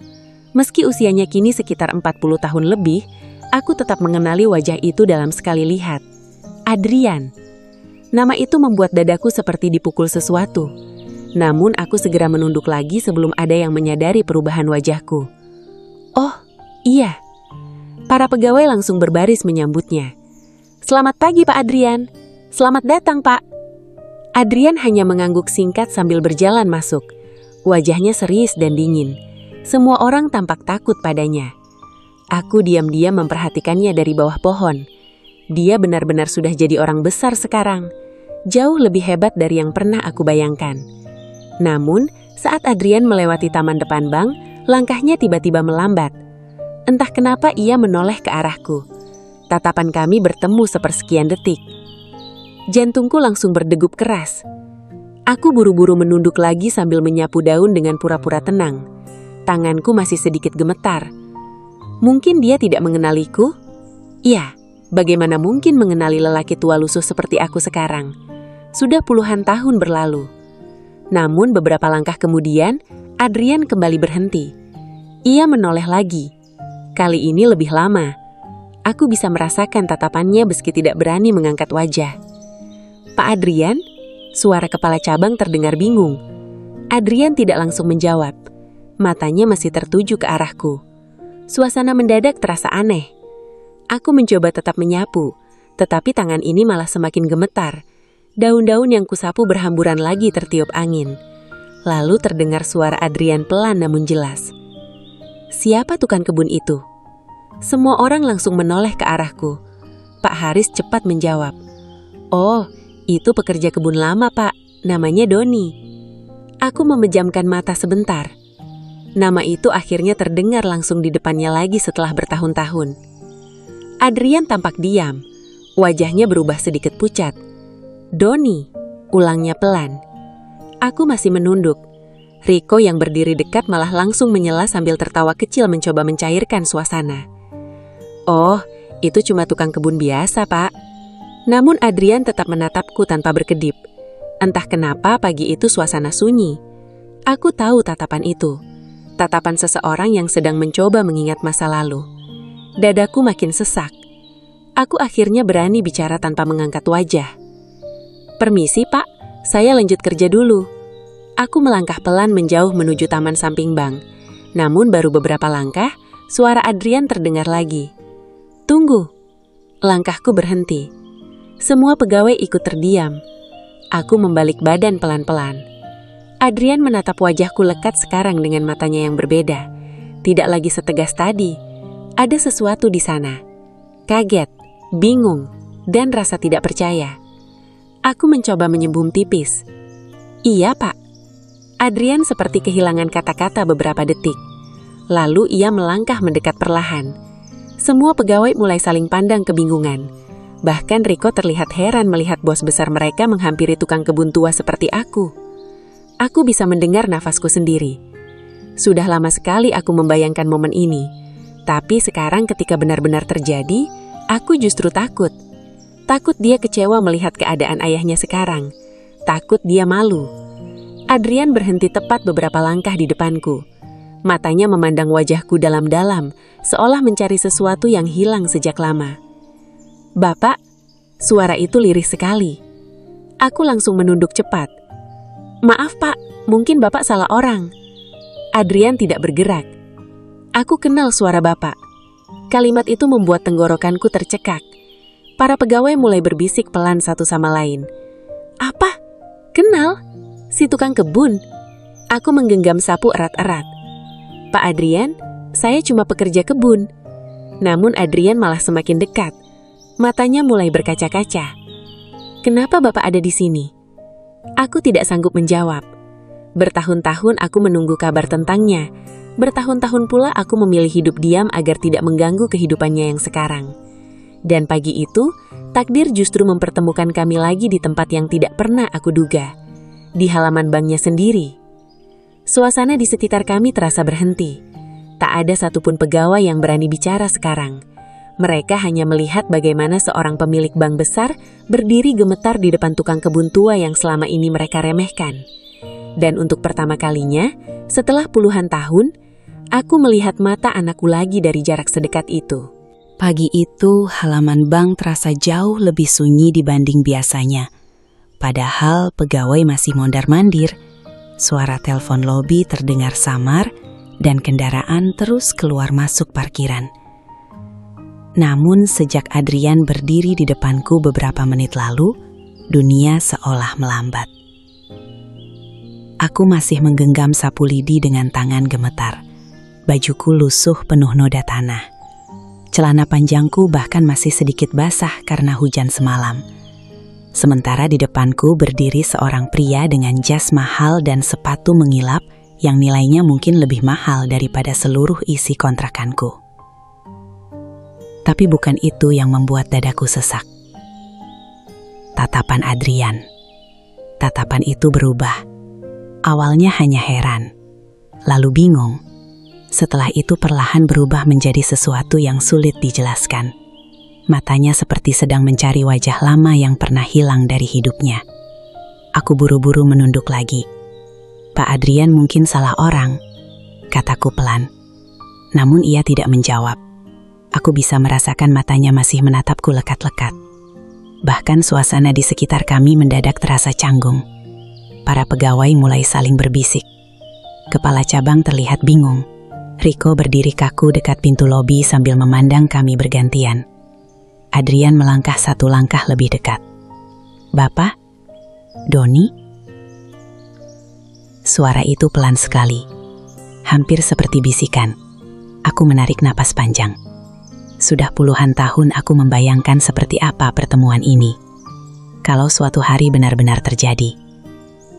Meski usianya kini sekitar 40 tahun lebih, aku tetap mengenali wajah itu dalam sekali lihat. Adrian. Nama itu membuat dadaku seperti dipukul sesuatu. Namun aku segera menunduk lagi sebelum ada yang menyadari perubahan wajahku. "Oh, iya." Para pegawai langsung berbaris menyambutnya. "Selamat pagi Pak Adrian." "Selamat datang Pak." Adrian hanya mengangguk singkat sambil berjalan masuk. Wajahnya serius dan dingin. Semua orang tampak takut padanya. Aku diam-diam memperhatikannya dari bawah pohon. Dia benar-benar sudah jadi orang besar sekarang. Jauh lebih hebat dari yang pernah aku bayangkan. Namun, saat Adrian melewati taman depan bank, langkahnya tiba-tiba melambat. Entah kenapa ia menoleh ke arahku. Tatapan kami bertemu sepersekian detik. Jantungku langsung berdegup keras. Aku buru-buru menunduk lagi sambil menyapu daun dengan pura-pura tenang. Tanganku masih sedikit gemetar. Mungkin dia tidak mengenaliku? Iya, bagaimana mungkin mengenali lelaki tua lusuh seperti aku sekarang? Sudah puluhan tahun berlalu. Namun beberapa langkah kemudian, Adrian kembali berhenti. Ia menoleh lagi. Kali ini lebih lama. Aku bisa merasakan tatapannya meski tidak berani mengangkat wajah. "Pak Adrian?" Suara kepala cabang terdengar bingung. Adrian tidak langsung menjawab. Matanya masih tertuju ke arahku. Suasana mendadak terasa aneh. Aku mencoba tetap menyapu, tetapi tangan ini malah semakin gemetar. Daun-daun yang kusapu berhamburan lagi tertiup angin. Lalu terdengar suara Adrian pelan namun jelas. "Siapa tukang kebun itu?" Semua orang langsung menoleh ke arahku. Pak Haris cepat menjawab. "Oh, itu pekerja kebun lama, Pak. Namanya Doni." Aku memejamkan mata sebentar. Nama itu akhirnya terdengar langsung di depannya lagi setelah bertahun-tahun. Adrian tampak diam. Wajahnya berubah sedikit pucat. "Doni," ulangnya pelan. Aku masih menunduk. Riko yang berdiri dekat malah langsung menyela sambil tertawa kecil mencoba mencairkan suasana. "Oh, itu cuma tukang kebun biasa, Pak." Namun Adrian tetap menatapku tanpa berkedip. Entah kenapa pagi itu suasana sunyi. Aku tahu tatapan itu. Tatapan seseorang yang sedang mencoba mengingat masa lalu. Dadaku makin sesak. Aku akhirnya berani bicara tanpa mengangkat wajah. "Permisi, Pak. Saya lanjut kerja dulu." Aku melangkah pelan menjauh menuju taman samping bank. Namun baru beberapa langkah, suara Adrian terdengar lagi. "Tunggu." Langkahku berhenti. Semua pegawai ikut terdiam. Aku membalik badan pelan-pelan. Adrian menatap wajahku lekat sekarang dengan matanya yang berbeda. Tidak lagi setegas tadi. Ada sesuatu di sana. Kaget, bingung, dan rasa tidak percaya. Aku mencoba menyembum tipis. "Iya, Pak." Adrian seperti kehilangan kata-kata beberapa detik. Lalu ia melangkah mendekat perlahan. Semua pegawai mulai saling pandang kebingungan. Bahkan Riko terlihat heran melihat bos besar mereka menghampiri tukang kebun tua seperti aku. Aku bisa mendengar nafasku sendiri. Sudah lama sekali aku membayangkan momen ini. Tapi sekarang ketika benar-benar terjadi, aku justru takut. Takut dia kecewa melihat keadaan ayahnya sekarang. Takut dia malu. Adrian berhenti tepat beberapa langkah di depanku. Matanya memandang wajahku dalam-dalam, seolah mencari sesuatu yang hilang sejak lama. "Bapak," suara itu lirih sekali. Aku langsung menunduk cepat. "Maaf, Pak, mungkin Bapak salah orang." Adrian tidak bergerak. Aku kenal suara Bapak. Kalimat itu membuat tenggorokanku tercekak. Para pegawai mulai berbisik pelan satu sama lain. Apa? Kenal? Si tukang kebun? Aku menggenggam sapu erat-erat. Pak Adrian, saya cuma pekerja kebun. Namun Adrian malah semakin dekat. Matanya mulai berkaca-kaca. Kenapa Bapak ada di sini? Aku tidak sanggup menjawab. Bertahun-tahun aku menunggu kabar tentangnya. Bertahun-tahun pula aku memilih hidup diam agar tidak mengganggu kehidupannya yang sekarang. Dan pagi itu, takdir justru mempertemukan kami lagi di tempat yang tidak pernah aku duga. Di halaman banknya sendiri. Suasana di sekitar kami terasa berhenti. Tak ada satupun pegawai yang berani bicara sekarang. Mereka hanya melihat bagaimana seorang pemilik bank besar berdiri gemetar di depan tukang kebun tua yang selama ini mereka remehkan. Dan untuk pertama kalinya, setelah puluhan tahun, aku melihat mata anakku lagi dari jarak sedekat itu. Pagi itu, halaman bank terasa jauh lebih sunyi dibanding biasanya. Padahal pegawai masih mondar-mandir, suara telepon lobi terdengar samar, dan kendaraan terus keluar masuk parkiran. Namun sejak Adrian berdiri di depanku beberapa menit lalu, dunia seolah melambat. Aku masih menggenggam sapu lidi dengan tangan gemetar. Bajuku lusuh penuh noda tanah. Celana panjangku bahkan masih sedikit basah karena hujan semalam. Sementara di depanku berdiri seorang pria dengan jas mahal dan sepatu mengilap yang nilainya mungkin lebih mahal daripada seluruh isi kontrakanku. Tapi bukan itu yang membuat dadaku sesak. Tatapan Adrian. Tatapan itu berubah. Awalnya hanya heran, lalu bingung. Setelah itu perlahan berubah menjadi sesuatu yang sulit dijelaskan. Matanya seperti sedang mencari wajah lama yang pernah hilang dari hidupnya. Aku buru-buru menunduk lagi. Pak Adrian mungkin salah orang, kataku pelan. Namun ia tidak menjawab. Aku bisa merasakan matanya masih menatapku lekat-lekat. Bahkan suasana di sekitar kami mendadak terasa canggung. Para pegawai mulai saling berbisik. Kepala cabang terlihat bingung. Riko berdiri kaku dekat pintu lobi sambil memandang kami bergantian. Adrian melangkah satu langkah lebih dekat. Bapak? Doni? Suara itu pelan sekali. Hampir seperti bisikan. Aku menarik napas panjang. Sudah puluhan tahun aku membayangkan seperti apa pertemuan ini. Kalau suatu hari benar-benar terjadi.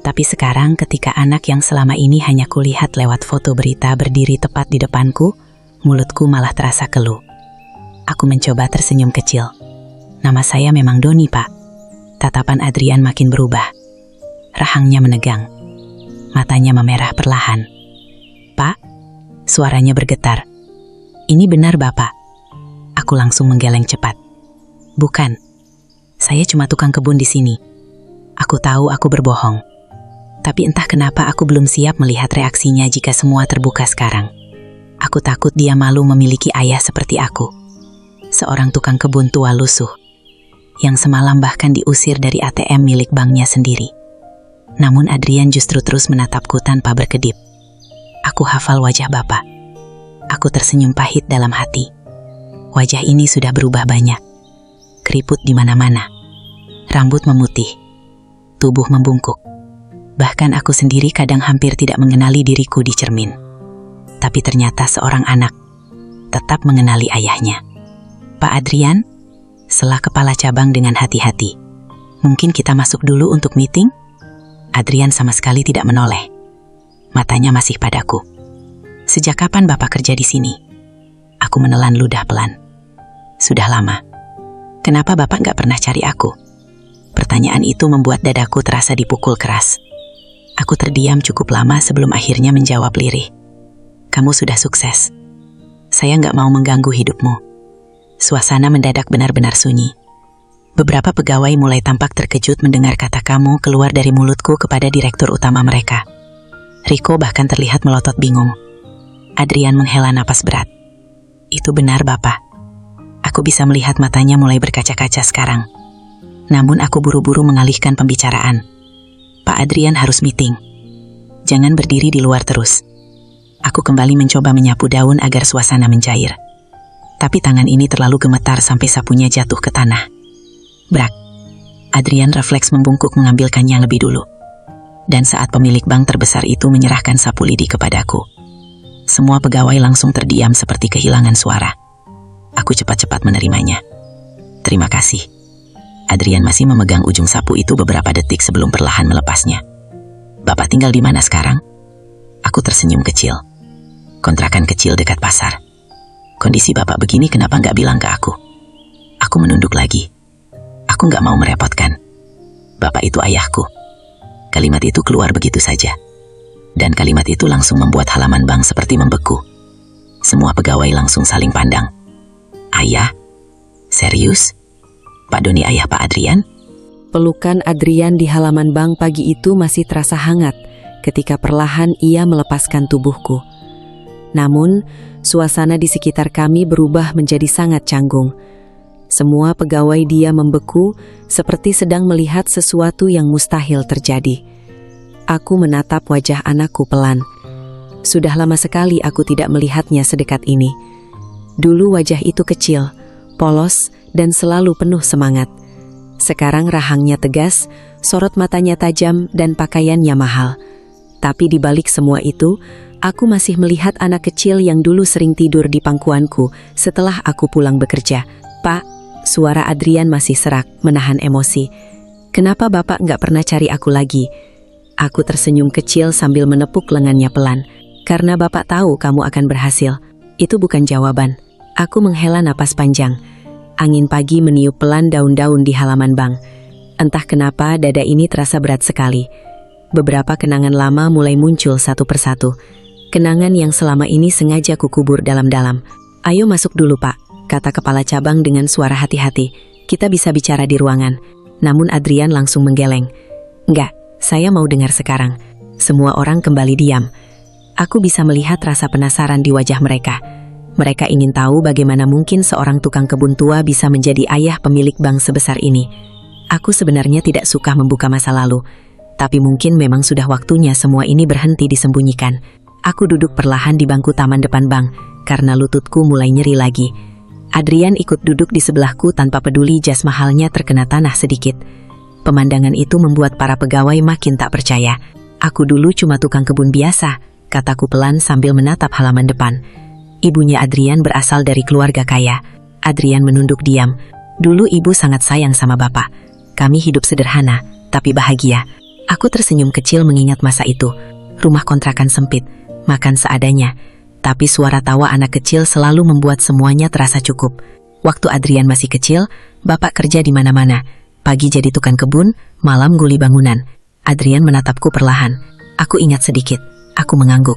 Tapi sekarang ketika anak yang selama ini hanya kulihat lewat foto berita berdiri tepat di depanku, mulutku malah terasa keluh. Aku mencoba tersenyum kecil. Nama saya memang Doni, Pak. Tatapan Adrian makin berubah. Rahangnya menegang. Matanya memerah perlahan. Pak? Suaranya bergetar. Ini benar, Bapak. Aku langsung menggeleng cepat. Bukan. Saya cuma tukang kebun di sini. Aku tahu aku berbohong. Tapi entah kenapa aku belum siap melihat reaksinya jika semua terbuka sekarang. Aku takut dia malu memiliki ayah seperti aku. Seorang tukang kebun tua lusuh. Yang semalam bahkan diusir dari ATM milik banknya sendiri. Namun Adrian justru terus menatapku tanpa berkedip. Aku hafal wajah Bapak. Aku tersenyum pahit dalam hati. Wajah ini sudah berubah banyak. Keriput di mana-mana. Rambut memutih. Tubuh membungkuk. Bahkan aku sendiri kadang hampir tidak mengenali diriku di cermin. Tapi ternyata seorang anak tetap mengenali ayahnya. Pak Adrian, sela kepala cabang dengan hati-hati. Mungkin kita masuk dulu untuk meeting? Adrian sama sekali tidak menoleh. Matanya masih padaku. Sejak kapan Bapak kerja di sini? Aku menelan ludah pelan. Sudah lama. Kenapa Bapak nggak pernah cari aku? Pertanyaan itu membuat dadaku terasa dipukul keras. Aku terdiam cukup lama sebelum akhirnya menjawab lirih. Kamu sudah sukses. Saya nggak mau mengganggu hidupmu. Suasana mendadak benar-benar sunyi. Beberapa pegawai mulai tampak terkejut mendengar kata kamu keluar dari mulutku kepada direktur utama mereka. Riko bahkan terlihat melotot bingung. Adrian menghela napas berat. Itu benar, Bapak. Aku bisa melihat matanya mulai berkaca-kaca sekarang. Namun aku buru-buru mengalihkan pembicaraan. Pak Adrian harus meeting. Jangan berdiri di luar terus. Aku kembali mencoba menyapu daun agar suasana mencair. Tapi tangan ini terlalu gemetar sampai sapunya jatuh ke tanah. Brak. Adrian refleks membungkuk mengambilkannya lebih dulu. Dan saat pemilik bank terbesar itu menyerahkan sapu lidi kepadaku, semua pegawai langsung terdiam seperti kehilangan suara. Aku cepat-cepat menerimanya. Terima kasih. Adrian masih memegang ujung sapu itu beberapa detik sebelum perlahan melepasnya. Bapak tinggal di mana sekarang? Aku tersenyum kecil. Kontrakan kecil dekat pasar. Kondisi bapak begini kenapa nggak bilang ke aku? Aku menunduk lagi. Aku nggak mau merepotkan. Bapak itu ayahku. Kalimat itu keluar begitu saja. Dan kalimat itu langsung membuat halaman bank seperti membeku. Semua pegawai langsung saling pandang. Ayah? Serius? Pak Doni ayah Pak Adrian? Pelukan Adrian di halaman bank pagi itu masih terasa hangat ketika perlahan ia melepaskan tubuhku. Namun, suasana di sekitar kami berubah menjadi sangat canggung. Semua pegawai dia membeku seperti sedang melihat sesuatu yang mustahil terjadi. Aku menatap wajah anakku pelan. Sudah lama sekali aku tidak melihatnya sedekat ini. Dulu wajah itu kecil, polos, dan selalu penuh semangat. Sekarang rahangnya tegas, sorot matanya tajam, dan pakaiannya mahal. Tapi di balik semua itu, aku masih melihat anak kecil yang dulu sering tidur di pangkuanku setelah aku pulang bekerja. Pak, suara Adrian masih serak, menahan emosi. Kenapa Bapak nggak pernah cari aku lagi? Aku tersenyum kecil sambil menepuk lengannya pelan. Karena Bapak tahu kamu akan berhasil. Itu bukan jawaban. Aku menghela napas panjang. Angin pagi meniup pelan daun-daun di halaman bank. Entah kenapa dada ini terasa berat sekali. Beberapa kenangan lama mulai muncul satu persatu. Kenangan yang selama ini sengaja kukubur dalam-dalam. Ayo masuk dulu Pak, kata kepala cabang dengan suara hati-hati. Kita bisa bicara di ruangan. Namun Adrian langsung menggeleng. Enggak, saya mau dengar sekarang. Semua orang kembali diam. Aku bisa melihat rasa penasaran di wajah mereka. Mereka ingin tahu bagaimana mungkin seorang tukang kebun tua bisa menjadi ayah pemilik bank sebesar ini. Aku sebenarnya tidak suka membuka masa lalu. Tapi mungkin memang sudah waktunya semua ini berhenti disembunyikan. Aku duduk perlahan di bangku taman depan bank, karena lututku mulai nyeri lagi. Adrian ikut duduk di sebelahku tanpa peduli jas mahalnya terkena tanah sedikit. Pemandangan itu membuat para pegawai makin tak percaya. Aku dulu cuma tukang kebun biasa, kataku pelan sambil menatap halaman depan. Ibunya Adrian berasal dari keluarga kaya. Adrian menunduk diam. Dulu ibu sangat sayang sama bapak. Kami hidup sederhana, tapi bahagia. Aku tersenyum kecil mengingat masa itu. Rumah kontrakan sempit, makan seadanya. Tapi suara tawa anak kecil selalu membuat semuanya terasa cukup. Waktu Adrian masih kecil, bapak kerja di mana-mana. Pagi jadi tukang kebun, malam guli bangunan. Adrian menatapku perlahan. Aku ingat sedikit. Aku mengangguk.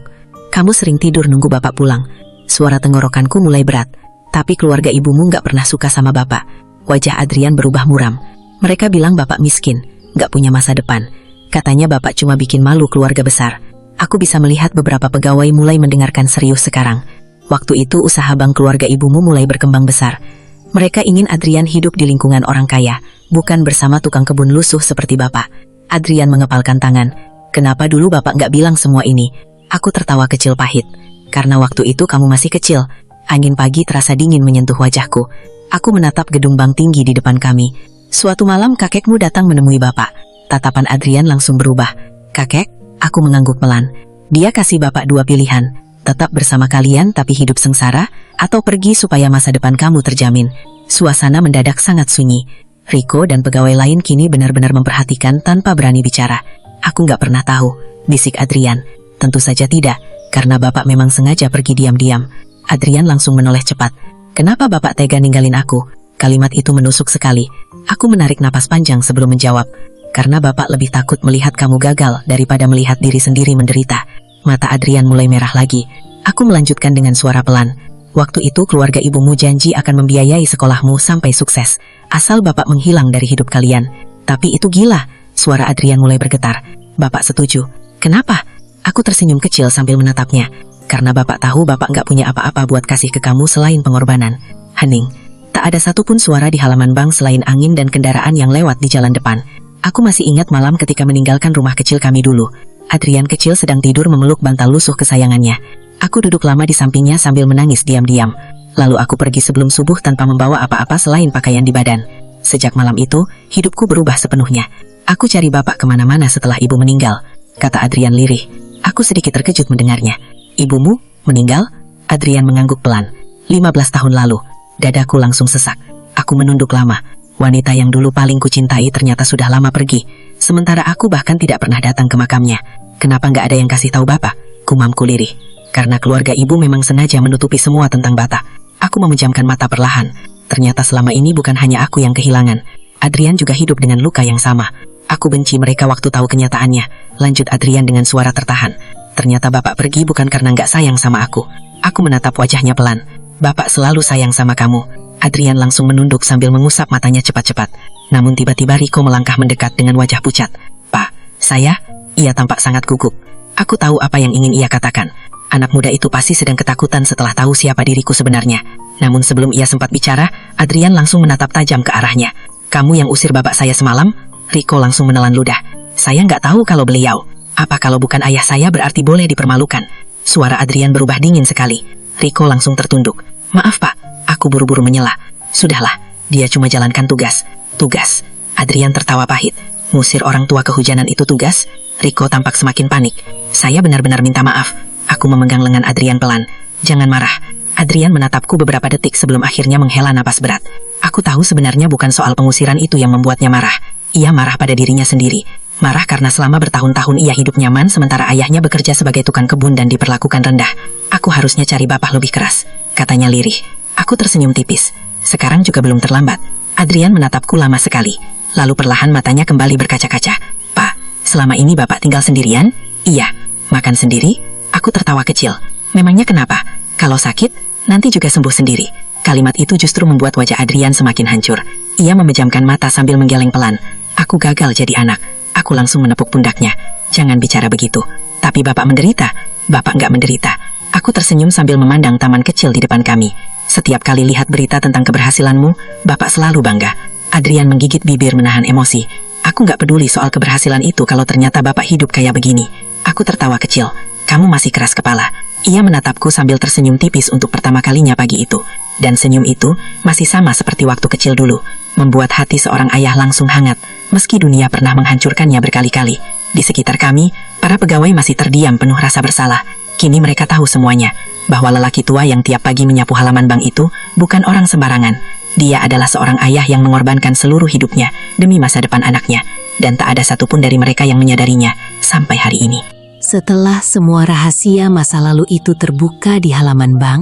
Kamu sering tidur nunggu bapak pulang. Suara tenggorokanku mulai berat. Tapi keluarga ibumu gak pernah suka sama bapak. Wajah Adrian berubah muram. Mereka bilang bapak miskin, gak punya masa depan. Katanya bapak cuma bikin malu keluarga besar. Aku bisa melihat beberapa pegawai mulai mendengarkan serius sekarang. Waktu itu usaha bank keluarga ibumu mulai berkembang besar. Mereka ingin Adrian hidup di lingkungan orang kaya, bukan bersama tukang kebun lusuh seperti bapak. Adrian mengepalkan tangan. Kenapa dulu bapak gak bilang semua ini? Aku tertawa kecil pahit. Karena waktu itu kamu masih kecil. Angin pagi terasa dingin menyentuh wajahku. Aku menatap gedung bank tinggi di depan kami. Suatu malam kakekmu datang menemui bapak. Tatapan Adrian langsung berubah. Kakek? Aku mengangguk pelan. Dia kasih bapak dua pilihan. Tetap bersama kalian tapi hidup sengsara, atau pergi supaya masa depan kamu terjamin. Suasana mendadak sangat sunyi. Rico dan pegawai lain kini benar-benar memperhatikan tanpa berani bicara. Aku gak pernah tahu, bisik Adrian. Tentu saja tidak, karena bapak memang sengaja pergi diam-diam. Adrian langsung menoleh cepat. Kenapa bapak tega ninggalin aku? Kalimat itu menusuk sekali. Aku menarik napas panjang sebelum menjawab. Karena bapak lebih takut melihat kamu gagal daripada melihat diri sendiri menderita. Mata Adrian mulai merah lagi. Aku melanjutkan dengan suara pelan. Waktu itu keluarga ibumu janji akan membiayai sekolahmu sampai sukses. Asal bapak menghilang dari hidup kalian. Tapi itu gila. Suara Adrian mulai bergetar. Bapak setuju. Kenapa? Aku tersenyum kecil sambil menatapnya. Karena bapak tahu bapak gak punya apa-apa buat kasih ke kamu selain pengorbanan. Hening. Tak ada satupun suara di halaman bank selain angin dan kendaraan yang lewat di jalan depan. Aku masih ingat malam ketika meninggalkan rumah kecil kami dulu. Adrian kecil sedang tidur memeluk bantal lusuh kesayangannya. Aku duduk lama di sampingnya sambil menangis diam-diam. Lalu aku pergi sebelum subuh tanpa membawa apa-apa selain pakaian di badan. Sejak malam itu, hidupku berubah sepenuhnya. Aku cari bapak kemana-mana setelah ibu meninggal, kata Adrian lirih. Aku sedikit terkejut mendengarnya. Ibumu meninggal? Adrian mengangguk pelan. 15 tahun lalu. Dadaku langsung sesak. Aku menunduk lama. Wanita yang dulu paling kucintai ternyata sudah lama pergi. Sementara aku bahkan tidak pernah datang ke makamnya. Kenapa nggak ada yang kasih tahu bapak? Gumamku lirih. Karena keluarga ibu memang sengaja menutupi semua tentang Bata. Aku memejamkan mata perlahan. Ternyata selama ini bukan hanya aku yang kehilangan. Adrian juga hidup dengan luka yang sama. Aku benci mereka waktu tahu kenyataannya. Lanjut Adrian dengan suara tertahan. Ternyata bapak pergi bukan karena nggak sayang sama aku. Aku menatap wajahnya pelan. Bapak selalu sayang sama kamu. Adrian langsung menunduk sambil mengusap matanya cepat-cepat. Namun tiba-tiba Riko melangkah mendekat dengan wajah pucat. Pak, saya? Ia tampak sangat gugup. Aku tahu apa yang ingin ia katakan. Anak muda itu pasti sedang ketakutan setelah tahu siapa diriku sebenarnya. Namun sebelum ia sempat bicara, Adrian langsung menatap tajam ke arahnya. Kamu yang usir bapak saya semalam? Riko langsung menelan ludah. Saya nggak tahu kalau beliau. Apa kalau bukan ayah saya berarti boleh dipermalukan? Suara Adrian berubah dingin sekali. Riko langsung tertunduk. Maaf pak, aku buru-buru menyela. Sudahlah, dia cuma jalankan tugas. Tugas. Adrian tertawa pahit. Ngusir orang tua kehujanan itu tugas? Riko tampak semakin panik. Saya benar-benar minta maaf. Aku memegang lengan Adrian pelan. Jangan marah. Adrian menatapku beberapa detik sebelum akhirnya menghela napas berat. Aku tahu sebenarnya bukan soal pengusiran itu yang membuatnya marah. Ia marah pada dirinya sendiri. Marah karena selama bertahun-tahun ia hidup nyaman sementara ayahnya bekerja sebagai tukang kebun dan diperlakukan rendah. Aku harusnya cari bapak lebih keras, katanya lirih. Aku tersenyum tipis. Sekarang juga belum terlambat. Adrian menatapku lama sekali. Lalu perlahan matanya kembali berkaca-kaca. Pak, selama ini bapak tinggal sendirian? Iya. Makan sendiri? Aku tertawa kecil. Memangnya kenapa? Kalau sakit, nanti juga sembuh sendiri. Kalimat itu justru membuat wajah Adrian semakin hancur. Ia memejamkan mata sambil menggeleng pelan. Aku gagal jadi anak. Aku langsung menepuk pundaknya. Jangan bicara begitu. Tapi bapak menderita. Bapak nggak menderita. Aku tersenyum sambil memandang taman kecil di depan kami. Setiap kali lihat berita tentang keberhasilanmu, bapak selalu bangga. Adrian menggigit bibir menahan emosi. Aku nggak peduli soal keberhasilan itu kalau ternyata bapak hidup kayak begini. Aku tertawa kecil. Kamu masih keras kepala. Ia menatapku sambil tersenyum tipis untuk pertama kalinya pagi itu. Dan senyum itu masih sama seperti waktu kecil dulu. Membuat hati seorang ayah langsung hangat. Meski dunia pernah menghancurkannya berkali-kali. Di sekitar kami, para pegawai masih terdiam penuh rasa bersalah. Kini mereka tahu semuanya. Bahwa lelaki tua yang tiap pagi menyapu halaman bank itu bukan orang sembarangan. Dia adalah seorang ayah yang mengorbankan seluruh hidupnya demi masa depan anaknya. Dan tak ada satupun dari mereka yang menyadarinya sampai hari ini. Setelah semua rahasia masa lalu itu terbuka di halaman bank,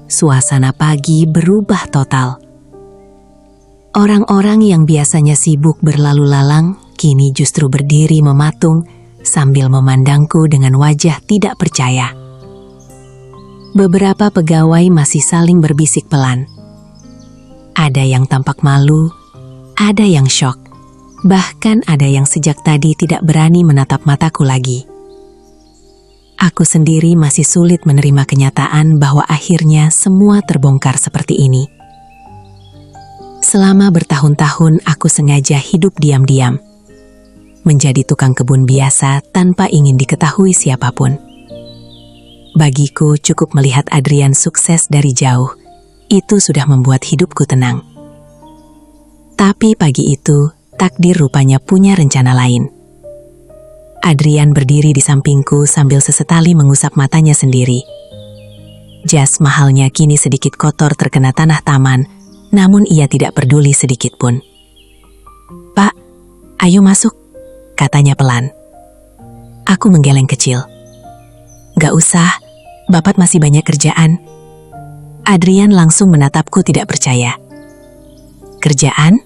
suasana pagi berubah total. Orang-orang yang biasanya sibuk berlalu lalang, kini justru berdiri mematung sambil memandangku dengan wajah tidak percaya. Beberapa pegawai masih saling berbisik pelan. Ada yang tampak malu, ada yang syok, bahkan ada yang sejak tadi tidak berani menatap mataku lagi. Aku sendiri masih sulit menerima kenyataan bahwa akhirnya semua terbongkar seperti ini. Selama bertahun-tahun aku sengaja hidup diam-diam. Menjadi tukang kebun biasa tanpa ingin diketahui siapapun. Bagiku cukup melihat Adrian sukses dari jauh. Itu sudah membuat hidupku tenang. Tapi pagi itu, takdir rupanya punya rencana lain. Adrian berdiri di sampingku sambil sesetali mengusap matanya sendiri. Jas mahalnya kini sedikit kotor terkena tanah taman, namun ia tidak peduli sedikit pun. Pak, ayo masuk, katanya pelan. Aku menggeleng kecil. Gak usah, bapak masih banyak kerjaan. Adrian langsung menatapku tidak percaya. Kerjaan?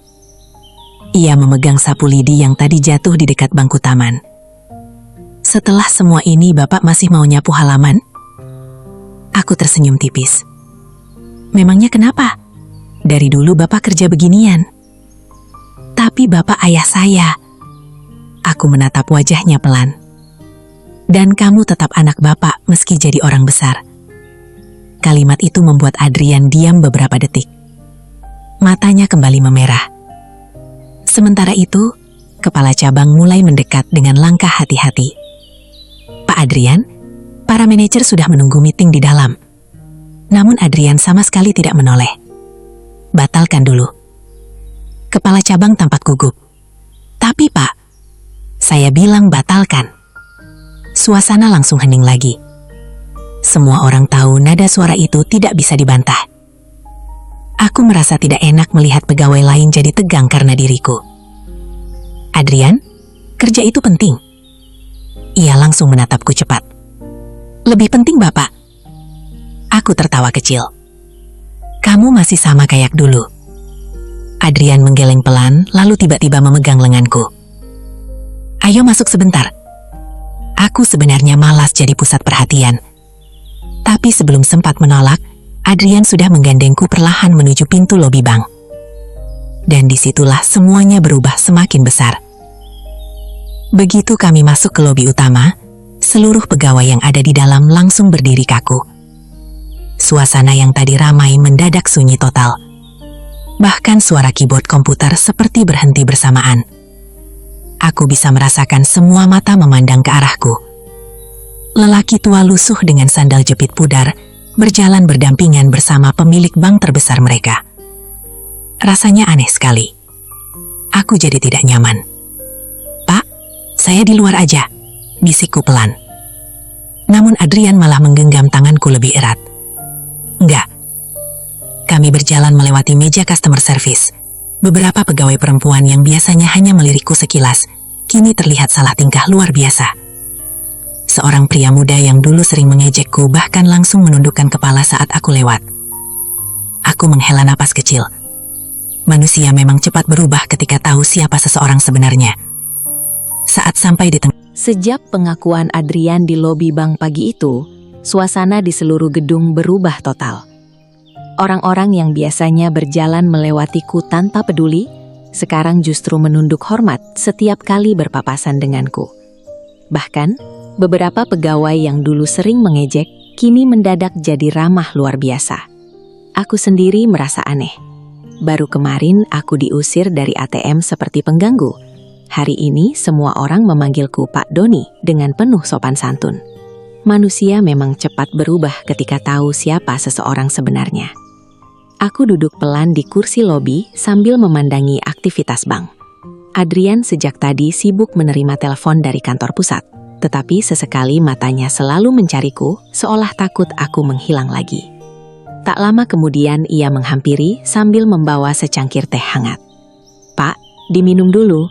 Ia memegang sapu lidi yang tadi jatuh di dekat bangku taman. Setelah semua ini bapak masih mau nyapu halaman? Aku tersenyum tipis. Memangnya kenapa? Dari dulu bapak kerja beginian. Tapi bapak ayah saya. Aku menatap wajahnya pelan. Dan kamu tetap anak bapak meski jadi orang besar. Kalimat itu membuat Adrian diam beberapa detik. Matanya kembali memerah. Sementara itu, kepala cabang mulai mendekat dengan langkah hati-hati. Pak Adrian, Para manajer sudah menunggu meeting di dalam. Namun Adrian sama sekali tidak menoleh. Batalkan dulu. Kepala cabang tampak gugup. Tapi Pak, saya bilang batalkan. Suasana langsung hening lagi. Semua orang tahu nada suara itu tidak bisa dibantah. Aku merasa tidak enak melihat pegawai lain jadi tegang karena diriku. Adrian, kerja itu penting. Ia langsung menatapku cepat. Lebih penting Bapak. Aku tertawa kecil. Kamu masih sama kayak dulu. Adrian menggeleng pelan lalu tiba-tiba memegang lenganku. Ayo masuk sebentar. Aku sebenarnya malas jadi pusat perhatian. Tapi sebelum sempat menolak, Adrian sudah menggandengku perlahan menuju pintu lobi bank. Dan disitulah semuanya berubah semakin besar. Begitu kami masuk ke lobi utama, seluruh pegawai yang ada di dalam langsung berdiri kaku. Suasana yang tadi ramai mendadak sunyi total. Bahkan suara keyboard komputer seperti berhenti bersamaan. Aku bisa merasakan semua mata memandang ke arahku. Lelaki tua lusuh dengan sandal jepit pudar berjalan berdampingan bersama pemilik bank terbesar mereka. Rasanya aneh sekali. Aku jadi tidak nyaman. Pak, saya di luar aja, bisikku pelan. Namun Adrian malah menggenggam tanganku lebih erat. Enggak. Kami berjalan melewati meja customer service. Beberapa pegawai perempuan yang biasanya hanya melirikku sekilas, kini terlihat salah tingkah luar biasa. Seorang pria muda yang dulu sering mengejekku bahkan langsung menundukkan kepala saat aku lewat. Aku menghela napas kecil. Manusia memang cepat berubah ketika tahu siapa seseorang sebenarnya. Saat sampai di tengah... Sejak pengakuan Adrian di lobi bank pagi itu, suasana di seluruh gedung berubah total. Orang-orang yang biasanya berjalan melewatiku tanpa peduli, sekarang justru menunduk hormat setiap kali berpapasan denganku. Bahkan, beberapa pegawai yang dulu sering mengejek, kini mendadak jadi ramah luar biasa. Aku sendiri merasa aneh. Baru kemarin aku diusir dari ATM seperti pengganggu. Hari ini semua orang memanggilku Pak Doni dengan penuh sopan santun. Manusia memang cepat berubah ketika tahu siapa seseorang sebenarnya. Aku duduk pelan di kursi lobi sambil memandangi aktivitas bank. Adrian sejak tadi sibuk menerima telepon dari kantor pusat, tetapi sesekali matanya selalu mencariku seolah takut aku menghilang lagi. Tak lama kemudian ia menghampiri sambil membawa secangkir teh hangat. Pak, diminum dulu.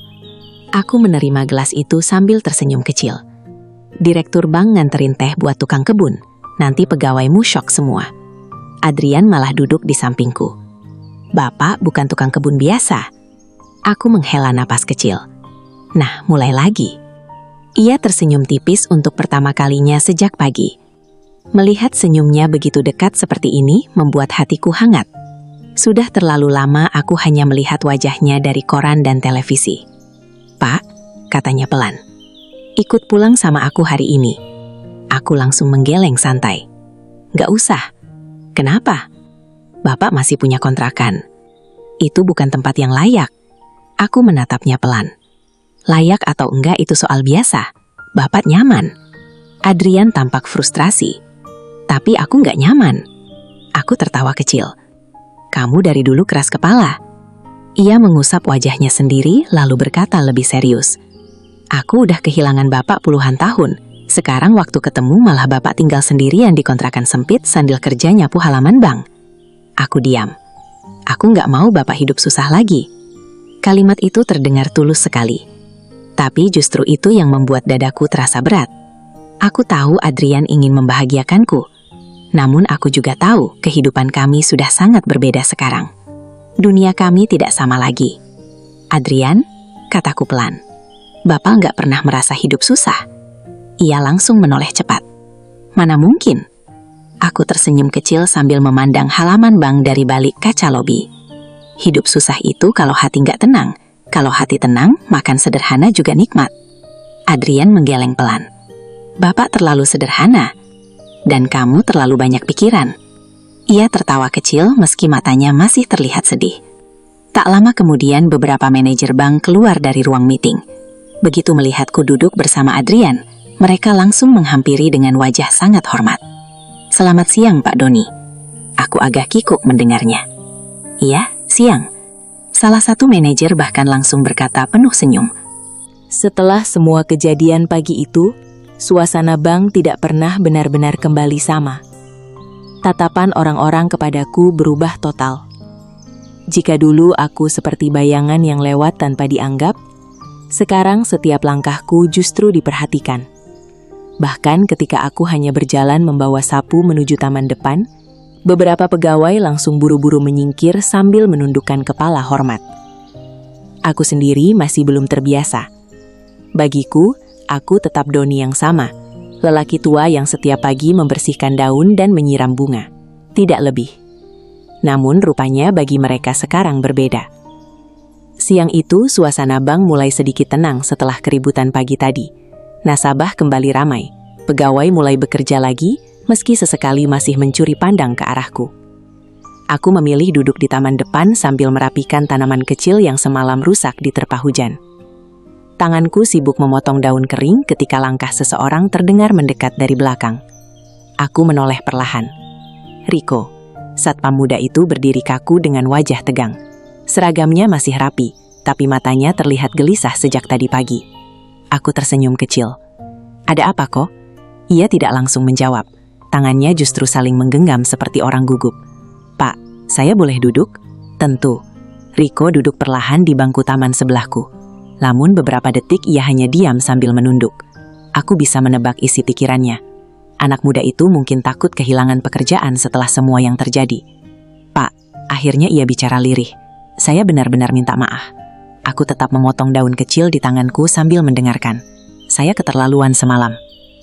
Aku menerima gelas itu sambil tersenyum kecil. Direktur bank nganterin teh buat tukang kebun, nanti pegawaimu syok semua. Adrian malah duduk di sampingku. Bapak bukan tukang kebun biasa. Aku menghela napas kecil. Nah, mulai lagi. Ia tersenyum tipis untuk pertama kalinya sejak pagi. Melihat senyumnya begitu dekat seperti ini membuat hatiku hangat. Sudah terlalu lama aku hanya melihat wajahnya dari koran dan televisi. Pak, katanya pelan. Ikut pulang sama aku hari ini. Aku langsung menggeleng santai. Gak usah. Kenapa? Bapak masih punya kontrakan. Itu bukan tempat yang layak. Aku menatapnya pelan. Layak atau enggak itu soal biasa. Bapak nyaman. Adrian tampak frustrasi. Tapi aku nggak nyaman. Aku tertawa kecil. Kamu dari dulu keras kepala. Ia mengusap wajahnya sendiri lalu berkata lebih serius. Aku udah kehilangan bapak puluhan tahun. Sekarang waktu ketemu malah bapak tinggal sendirian di kontrakan sempit sambil kerja nyapu halaman bank. Aku diam. Aku nggak mau bapak hidup susah lagi. Kalimat itu terdengar tulus sekali. Tapi justru itu yang membuat dadaku terasa berat. Aku tahu Adrian ingin membahagiakanku. Namun aku juga tahu kehidupan kami sudah sangat berbeda sekarang. Dunia kami tidak sama lagi. Adrian, kataku pelan. Bapak nggak pernah merasa hidup susah. Ia langsung menoleh cepat. Mana mungkin? Aku tersenyum kecil sambil memandang halaman bank dari balik kaca lobi. Hidup susah itu kalau hati nggak tenang. Kalau hati tenang, makan sederhana juga nikmat. Adrian menggeleng pelan. Bapak terlalu sederhana. Dan kamu terlalu banyak pikiran. Ia tertawa kecil meski matanya masih terlihat sedih. Tak lama kemudian beberapa manajer bank keluar dari ruang meeting. Begitu melihatku duduk bersama Adrian, Mereka langsung menghampiri dengan wajah sangat hormat. "Selamat siang, Pak Doni." Aku agak kikuk mendengarnya. "Iya, siang." Salah satu manajer bahkan langsung berkata penuh senyum. Setelah semua kejadian pagi itu, suasana bank tidak pernah benar-benar kembali sama. Tatapan orang-orang kepadaku berubah total. Jika dulu aku seperti bayangan yang lewat tanpa dianggap, sekarang setiap langkahku justru diperhatikan. Bahkan ketika aku hanya berjalan membawa sapu menuju taman depan, beberapa pegawai langsung buru-buru menyingkir sambil menundukkan kepala hormat. Aku sendiri masih belum terbiasa. Bagiku, aku tetap Doni yang sama, lelaki tua yang setiap pagi membersihkan daun dan menyiram bunga. Tidak lebih. Namun rupanya bagi mereka sekarang berbeda. Siang itu, suasana bank mulai sedikit tenang setelah keributan pagi tadi. Nasabah kembali ramai. Pegawai mulai bekerja lagi, meski sesekali masih mencuri pandang ke arahku. Aku memilih duduk di taman depan sambil merapikan tanaman kecil yang semalam rusak diterpa hujan. Tanganku sibuk memotong daun kering ketika langkah seseorang terdengar mendekat dari belakang. Aku menoleh perlahan. Riko, satpam muda itu berdiri kaku dengan wajah tegang. Seragamnya masih rapi, tapi matanya terlihat gelisah sejak tadi pagi. Aku tersenyum kecil. "Ada apa kok?" Ia tidak langsung menjawab. Tangannya justru saling menggenggam seperti orang gugup. "Pak, saya boleh duduk?" "Tentu." Riko duduk perlahan di bangku taman sebelahku. Namun beberapa detik ia hanya diam sambil menunduk. Aku bisa menebak isi pikirannya. Anak muda itu mungkin takut kehilangan pekerjaan setelah semua yang terjadi. "Pak," akhirnya ia bicara lirih. "Saya benar-benar minta maaf." Aku tetap memotong daun kecil di tanganku sambil mendengarkan. "Saya keterlaluan semalam."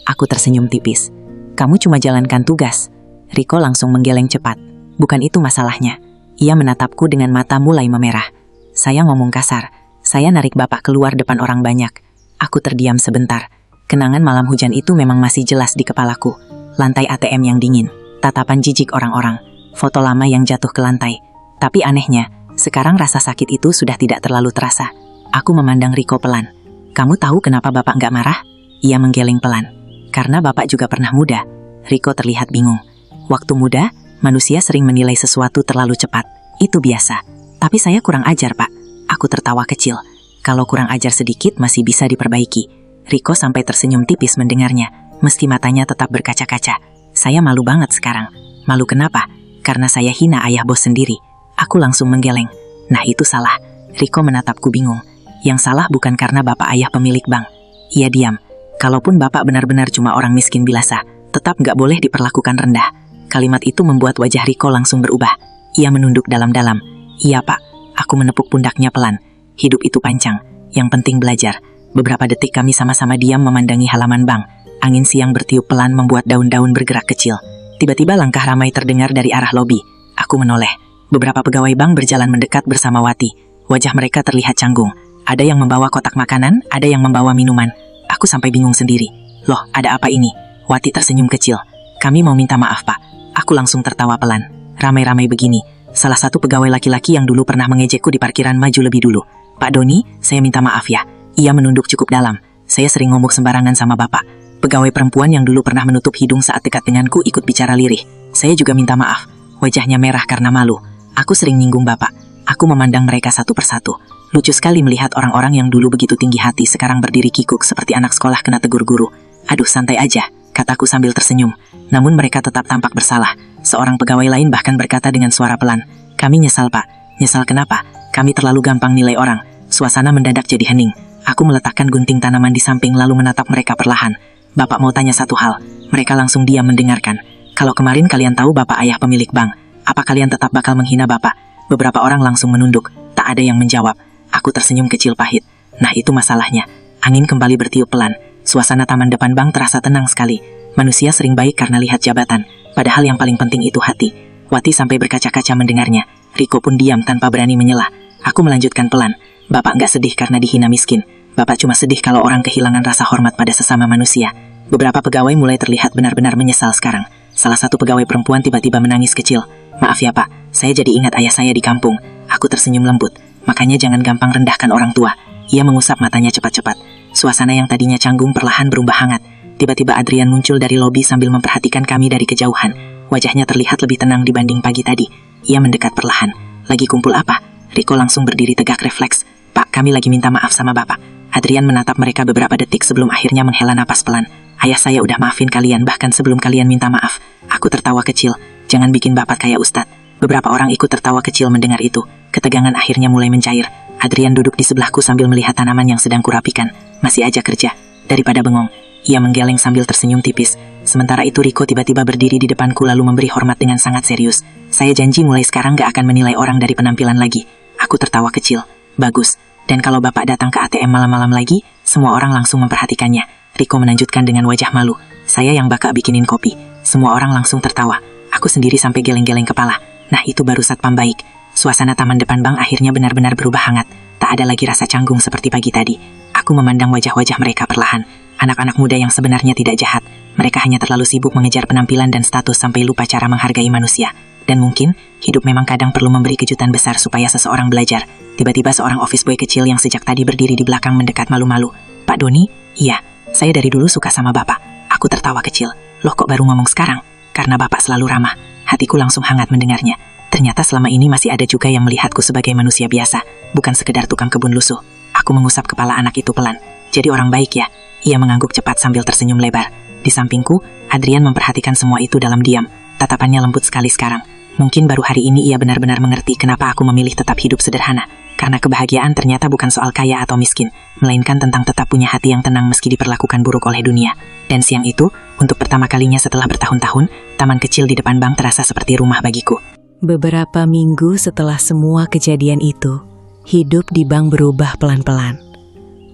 Aku tersenyum tipis. "Kamu cuma jalankan tugas." Riko langsung menggeleng cepat. "Bukan itu masalahnya." Ia menatapku dengan mata mulai memerah. "Saya ngomong kasar. Saya narik Bapak keluar depan orang banyak." Aku terdiam sebentar. Kenangan malam hujan itu memang masih jelas di kepalaku. Lantai ATM yang dingin, tatapan jijik orang-orang, foto lama yang jatuh ke lantai. Tapi anehnya, sekarang rasa sakit itu sudah tidak terlalu terasa. Aku memandang Riko pelan. "Kamu tahu kenapa Bapak nggak marah?" Ia menggeleng pelan. "Karena Bapak juga pernah muda." Riko terlihat bingung. "Waktu muda, manusia sering menilai sesuatu terlalu cepat. Itu biasa. Tapi saya kurang ajar, Pak." Aku tertawa kecil. Kalau kurang ajar sedikit masih bisa diperbaiki. Riko sampai tersenyum tipis mendengarnya, meski matanya tetap berkaca-kaca. "Saya malu banget sekarang." "Malu kenapa?" "Karena saya hina ayah bos sendiri." Aku langsung menggeleng. "Nah itu salah." Riko menatapku bingung. "Yang salah bukan karena Bapak ayah pemilik bank." Ia diam. "Kalaupun Bapak benar-benar cuma orang miskin biasa, tetap nggak boleh diperlakukan rendah." Kalimat itu membuat wajah Riko langsung berubah. Ia menunduk dalam-dalam. "Iya Pak." Aku menepuk pundaknya pelan. "Hidup itu panjang. Yang penting belajar." Beberapa detik kami sama-sama diam memandangi halaman bank. Angin siang bertiup pelan membuat daun-daun bergerak kecil. Tiba-tiba langkah ramai terdengar dari arah lobi. Aku menoleh. Beberapa pegawai bank berjalan mendekat bersama Wati. Wajah mereka terlihat canggung. Ada yang membawa kotak makanan, ada yang membawa minuman. Aku sampai bingung sendiri. "Loh, ada apa ini?" Wati tersenyum kecil. "Kami mau minta maaf, Pak." Aku langsung tertawa pelan. Ramai-ramai begini. Salah satu pegawai laki-laki yang dulu pernah mengejekku di parkiran maju lebih dulu. "Pak Doni, saya minta maaf ya." Ia menunduk cukup dalam. "Saya sering ngomong sembarangan sama Bapak." Pegawai perempuan yang dulu pernah menutup hidung saat dekat denganku ikut bicara lirih. "Saya juga minta maaf." Wajahnya merah karena malu. "Aku sering nyinggung Bapak." Aku memandang mereka satu persatu. Lucu sekali melihat orang-orang yang dulu begitu tinggi hati sekarang berdiri kikuk seperti anak sekolah kena tegur guru. "Aduh, santai aja," kataku sambil tersenyum. Namun mereka tetap tampak bersalah. Seorang pegawai lain bahkan berkata dengan suara pelan, "Kami nyesal, Pak." "Nyesal kenapa?" "Kami terlalu gampang nilai orang." Suasana mendadak jadi hening. Aku meletakkan gunting tanaman di samping lalu menatap mereka perlahan. "Bapak mau tanya satu hal." Mereka langsung diam mendengarkan. "Kalau kemarin kalian tahu Bapak ayah pemilik bank, apa kalian tetap bakal menghina Bapak?" Beberapa orang langsung menunduk. Tak ada yang menjawab. Aku tersenyum kecil pahit. Nah itu masalahnya. Angin kembali bertiup pelan. Suasana taman depan bank terasa tenang sekali. Manusia sering baik karena lihat jabatan. Padahal yang paling penting itu hati. Wati sampai berkaca-kaca mendengarnya. Riko pun diam tanpa berani menyela. Aku melanjutkan pelan. "Bapak nggak sedih karena dihina miskin. Bapak cuma sedih kalau orang kehilangan rasa hormat pada sesama manusia." Beberapa pegawai mulai terlihat benar-benar menyesal sekarang. Salah satu pegawai perempuan tiba-tiba menangis kecil. "Maaf ya Pak, saya jadi ingat ayah saya di kampung." Aku tersenyum lembut. "Makanya jangan gampang rendahkan orang tua." Ia mengusap matanya cepat-cepat. Suasana yang tadinya canggung perlahan berubah hangat. Tiba-tiba Adrian muncul dari lobi sambil memperhatikan kami dari kejauhan. Wajahnya terlihat lebih tenang dibanding pagi tadi. Ia mendekat perlahan. Lagi kumpul apa? Rico langsung berdiri tegak refleks. Pak, kami lagi minta maaf sama Bapak. Adrian menatap mereka beberapa detik sebelum akhirnya menghela napas pelan. Ayah saya udah maafin kalian bahkan sebelum kalian minta maaf. Aku tertawa kecil. Jangan bikin Bapak kayak Ustadz. Beberapa orang ikut tertawa kecil mendengar itu. Ketegangan akhirnya mulai mencair. Adrian duduk di sebelahku sambil melihat tanaman yang sedang kurapikan. Masih aja kerja. Daripada bengong. Ia menggeleng sambil tersenyum tipis. Sementara itu Rico tiba-tiba berdiri di depanku lalu memberi hormat dengan sangat serius. Saya janji mulai sekarang gak akan menilai orang dari penampilan lagi. Aku tertawa kecil. Bagus. Dan kalau Bapak datang ke ATM malam-malam lagi, semua orang langsung memperhatikannya. Rico menanjutkan dengan wajah malu. Saya yang bakal bikinin kopi. Semua orang langsung tertawa. Aku sendiri sampai geleng-geleng kepala. Nah itu baru satpam baik. Suasana taman depan bank akhirnya benar-benar berubah hangat. Tak ada lagi rasa canggung seperti pagi tadi. Aku memandang wajah-wajah mereka perlahan. Anak-anak muda yang sebenarnya tidak jahat. Mereka hanya terlalu sibuk mengejar penampilan dan status sampai lupa cara menghargai manusia. Dan mungkin, hidup memang kadang perlu memberi kejutan besar supaya seseorang belajar. Tiba-tiba seorang office boy kecil yang sejak tadi berdiri di belakang mendekat malu-malu. Pak Doni? Iya, saya dari dulu suka sama Bapak. Aku tertawa kecil. Loh kok baru ngomong sekarang? Karena Bapak selalu ramah. Hatiku langsung hangat mendengarnya. Ternyata selama ini masih ada juga yang melihatku sebagai manusia biasa, bukan sekedar tukang kebun lusuh. Aku mengusap kepala anak itu pelan. Jadi orang baik ya? Ia mengangguk cepat sambil tersenyum lebar. Di sampingku, Adrian memperhatikan semua itu dalam diam. Tatapannya lembut sekali sekarang. Mungkin baru hari ini ia benar-benar mengerti kenapa aku memilih tetap hidup sederhana. Karena kebahagiaan ternyata bukan soal kaya atau miskin, melainkan tentang tetap punya hati yang tenang meski diperlakukan buruk oleh dunia. Dan siang itu, untuk pertama kalinya setelah bertahun-tahun, taman kecil di depan bank terasa seperti rumah bagiku. Beberapa minggu setelah semua kejadian itu, hidup di bank berubah pelan-pelan.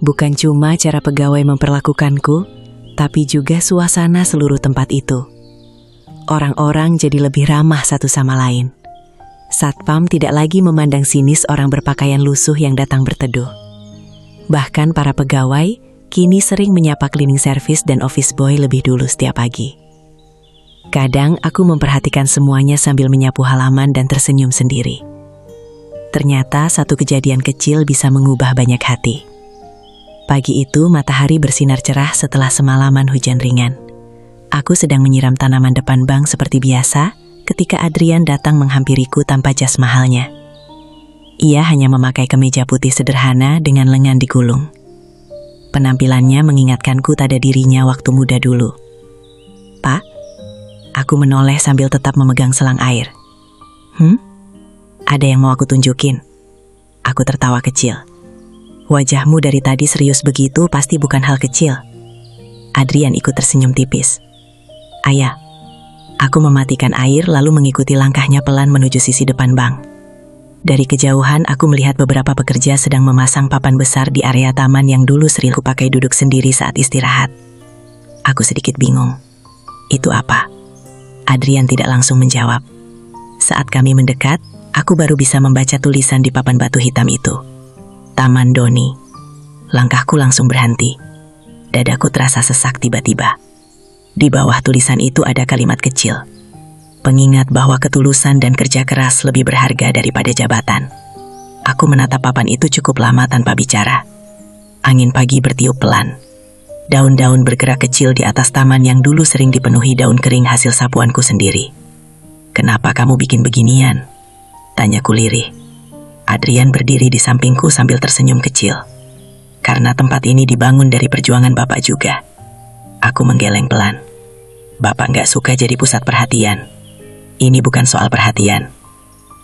Bukan cuma cara pegawai memperlakukanku, tapi juga suasana seluruh tempat itu. Orang-orang jadi lebih ramah satu sama lain. Satpam tidak lagi memandang sinis orang berpakaian lusuh yang datang berteduh. Bahkan para pegawai kini sering menyapa cleaning service dan office boy lebih dulu setiap pagi. Kadang aku memperhatikan semuanya sambil menyapu halaman dan tersenyum sendiri. Ternyata satu kejadian kecil bisa mengubah banyak hati. Pagi itu matahari bersinar cerah setelah semalaman hujan ringan. Aku sedang menyiram tanaman depan bank seperti biasa ketika Adrian datang menghampiriku tanpa jas mahalnya. Ia hanya memakai kemeja putih sederhana dengan lengan digulung. Penampilannya mengingatkanku tada dirinya waktu muda dulu. Pak? Aku menoleh sambil tetap memegang selang air. Ada yang mau aku tunjukin? Aku tertawa kecil. Wajahmu dari tadi serius begitu pasti bukan hal kecil. Adrian ikut tersenyum tipis. Ayah, aku mematikan air lalu mengikuti langkahnya pelan menuju sisi depan bank. Dari kejauhan aku melihat beberapa pekerja sedang memasang papan besar di area taman yang dulu sering kupakai duduk sendiri saat istirahat. Aku sedikit bingung. Itu apa? Adrian tidak langsung menjawab. Saat kami mendekat, aku baru bisa membaca tulisan di papan batu hitam itu. Taman Doni. Langkahku langsung berhenti. Dadaku terasa sesak tiba-tiba. Di bawah tulisan itu ada kalimat kecil. Pengingat bahwa ketulusan dan kerja keras lebih berharga daripada jabatan. Aku menatap papan itu cukup lama tanpa bicara. Angin pagi bertiup pelan. Daun-daun bergerak kecil di atas taman yang dulu sering dipenuhi daun kering hasil sapuanku sendiri. Kenapa kamu bikin beginian? Tanyaku lirih. Adrian berdiri di sampingku sambil tersenyum kecil. Karena tempat ini dibangun dari perjuangan Bapak juga. Aku menggeleng pelan. Bapak nggak suka jadi pusat perhatian. Ini bukan soal perhatian.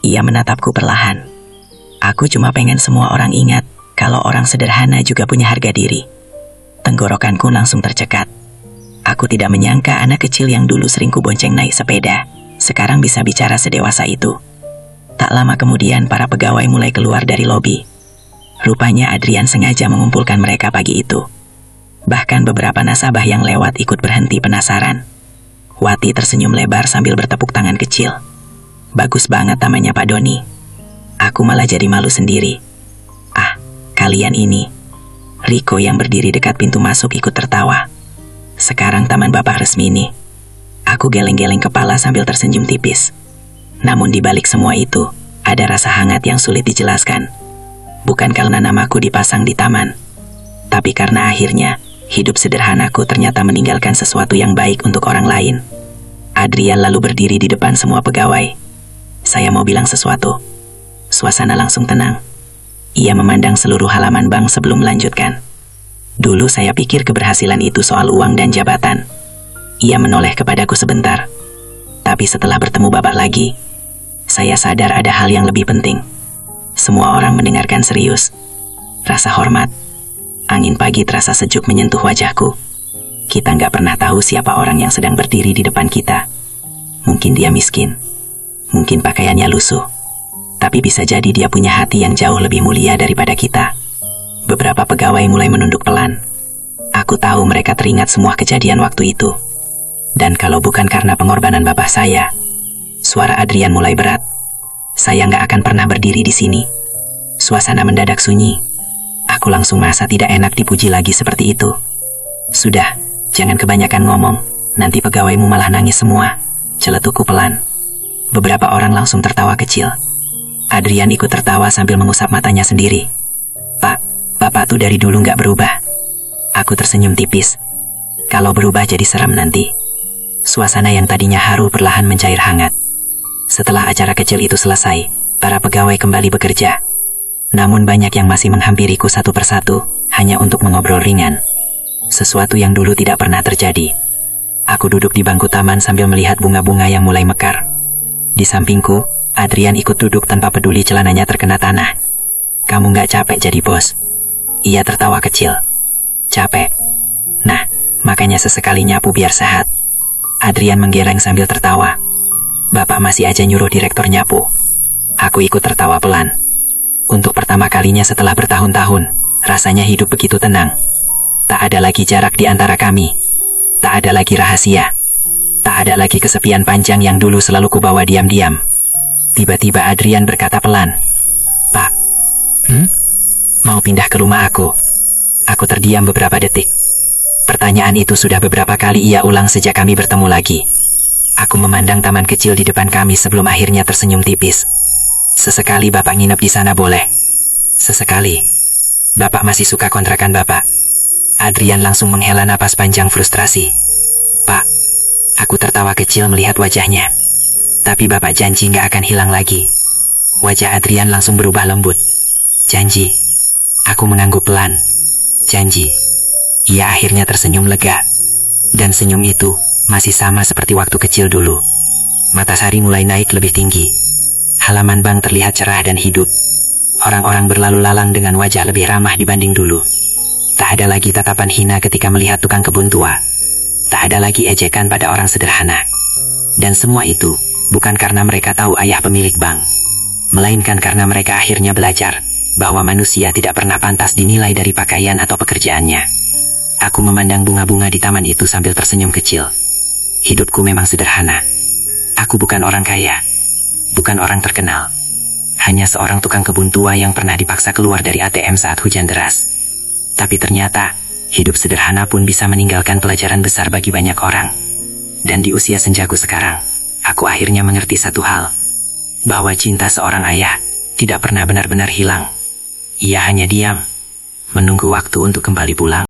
Ia menatapku perlahan. Aku cuma pengen semua orang ingat kalau orang sederhana juga punya harga diri. Tenggorokanku langsung tercekat. Aku tidak menyangka anak kecil yang dulu sering kubonceng naik sepeda, sekarang bisa bicara sedewasa itu. Tak lama kemudian para pegawai mulai keluar dari lobi. Rupanya Adrian sengaja mengumpulkan mereka pagi itu. Bahkan beberapa nasabah yang lewat ikut berhenti penasaran. Wati tersenyum lebar sambil bertepuk tangan kecil. Bagus banget tamannya Pak Doni. Aku malah jadi malu sendiri. Ah, kalian ini. Rico yang berdiri dekat pintu masuk ikut tertawa. Sekarang taman Bapak resmi nih. Aku geleng-geleng kepala sambil tersenyum tipis. Namun di balik semua itu, ada rasa hangat yang sulit dijelaskan. Bukan karena namaku dipasang di taman, tapi karena akhirnya Hidup sederhanaku ternyata meninggalkan sesuatu yang baik untuk orang lain. Adrian lalu berdiri di depan semua pegawai. Saya mau bilang sesuatu. Suasana langsung tenang. Ia memandang seluruh halaman bank sebelum melanjutkan. Dulu saya pikir keberhasilan itu soal uang dan jabatan. Ia menoleh kepadaku sebentar. Tapi setelah bertemu Bapak lagi, saya sadar ada hal yang lebih penting. Semua orang mendengarkan serius. Rasa hormat. Angin pagi terasa sejuk menyentuh wajahku. Kita nggak pernah tahu siapa orang yang sedang berdiri di depan kita. Mungkin dia miskin. Mungkin pakaiannya lusuh. Tapi bisa jadi dia punya hati yang jauh lebih mulia daripada kita. Beberapa pegawai mulai menunduk pelan. Aku tahu mereka teringat semua kejadian waktu itu. Dan kalau bukan karena pengorbanan bapak saya, suara Adrian mulai berat. Saya nggak akan pernah berdiri di sini. Suasana mendadak sunyi. Aku langsung merasa tidak enak dipuji lagi seperti itu. Sudah, jangan kebanyakan ngomong. Nanti pegawaimu malah nangis semua. Celetukku pelan. Beberapa orang langsung tertawa kecil. Adrian ikut tertawa sambil mengusap matanya sendiri. Pak, Bapak tuh dari dulu nggak berubah. Aku tersenyum tipis. Kalau berubah jadi serem nanti. Suasana yang tadinya haru perlahan mencair hangat. Setelah acara kecil itu selesai, para pegawai kembali bekerja. Namun banyak yang masih menghampiriku satu persatu, hanya untuk mengobrol ringan. Sesuatu yang dulu tidak pernah terjadi. Aku duduk di bangku taman sambil melihat bunga-bunga yang mulai mekar. Di sampingku, Adrian ikut duduk tanpa peduli celananya terkena tanah. Kamu nggak capek jadi bos? Ia tertawa kecil. Capek? Nah, makanya sesekali nyapu biar sehat. Adrian menggeleng sambil tertawa. Bapak masih aja nyuruh direktur nyapu. Aku ikut tertawa pelan. Untuk pertama kalinya setelah bertahun-tahun, rasanya hidup begitu tenang. Tak ada lagi jarak di antara kami. Tak ada lagi rahasia. Tak ada lagi kesepian panjang yang dulu selalu kubawa diam-diam. Tiba-tiba Adrian berkata pelan. Pak, mau pindah ke rumah aku? Aku terdiam beberapa detik. Pertanyaan itu sudah beberapa kali ia ulang sejak kami bertemu lagi. Aku memandang taman kecil di depan kami sebelum akhirnya tersenyum tipis. Sesekali Bapak nginep di sana boleh. Sesekali. Bapak masih suka kontrakan Bapak. Adrian langsung menghela napas panjang frustrasi. Pak, aku tertawa kecil melihat wajahnya. Tapi Bapak janji nggak akan hilang lagi. Wajah Adrian langsung berubah lembut. Janji. Aku mengangguk pelan. Janji. Ia akhirnya tersenyum lega. Dan senyum itu masih sama seperti waktu kecil dulu. Matahari mulai naik lebih tinggi. Halaman bank terlihat cerah dan hidup. Orang-orang berlalu lalang dengan wajah lebih ramah dibanding dulu. Tak ada lagi tatapan hina ketika melihat tukang kebun tua. Tak ada lagi ejekan pada orang sederhana. Dan semua itu bukan karena mereka tahu ayah pemilik bank, melainkan karena mereka akhirnya belajar bahwa manusia tidak pernah pantas dinilai dari pakaian atau pekerjaannya. Aku memandang bunga-bunga di taman itu sambil tersenyum kecil. Hidupku memang sederhana. Aku bukan orang kaya. Bukan orang terkenal. Hanya seorang tukang kebun tua yang pernah dipaksa keluar dari ATM saat hujan deras. Tapi ternyata, hidup sederhana pun bisa meninggalkan pelajaran besar bagi banyak orang. Dan di usia senjaku sekarang, aku akhirnya mengerti satu hal. Bahwa cinta seorang ayah tidak pernah benar-benar hilang. Ia hanya diam, menunggu waktu untuk kembali pulang.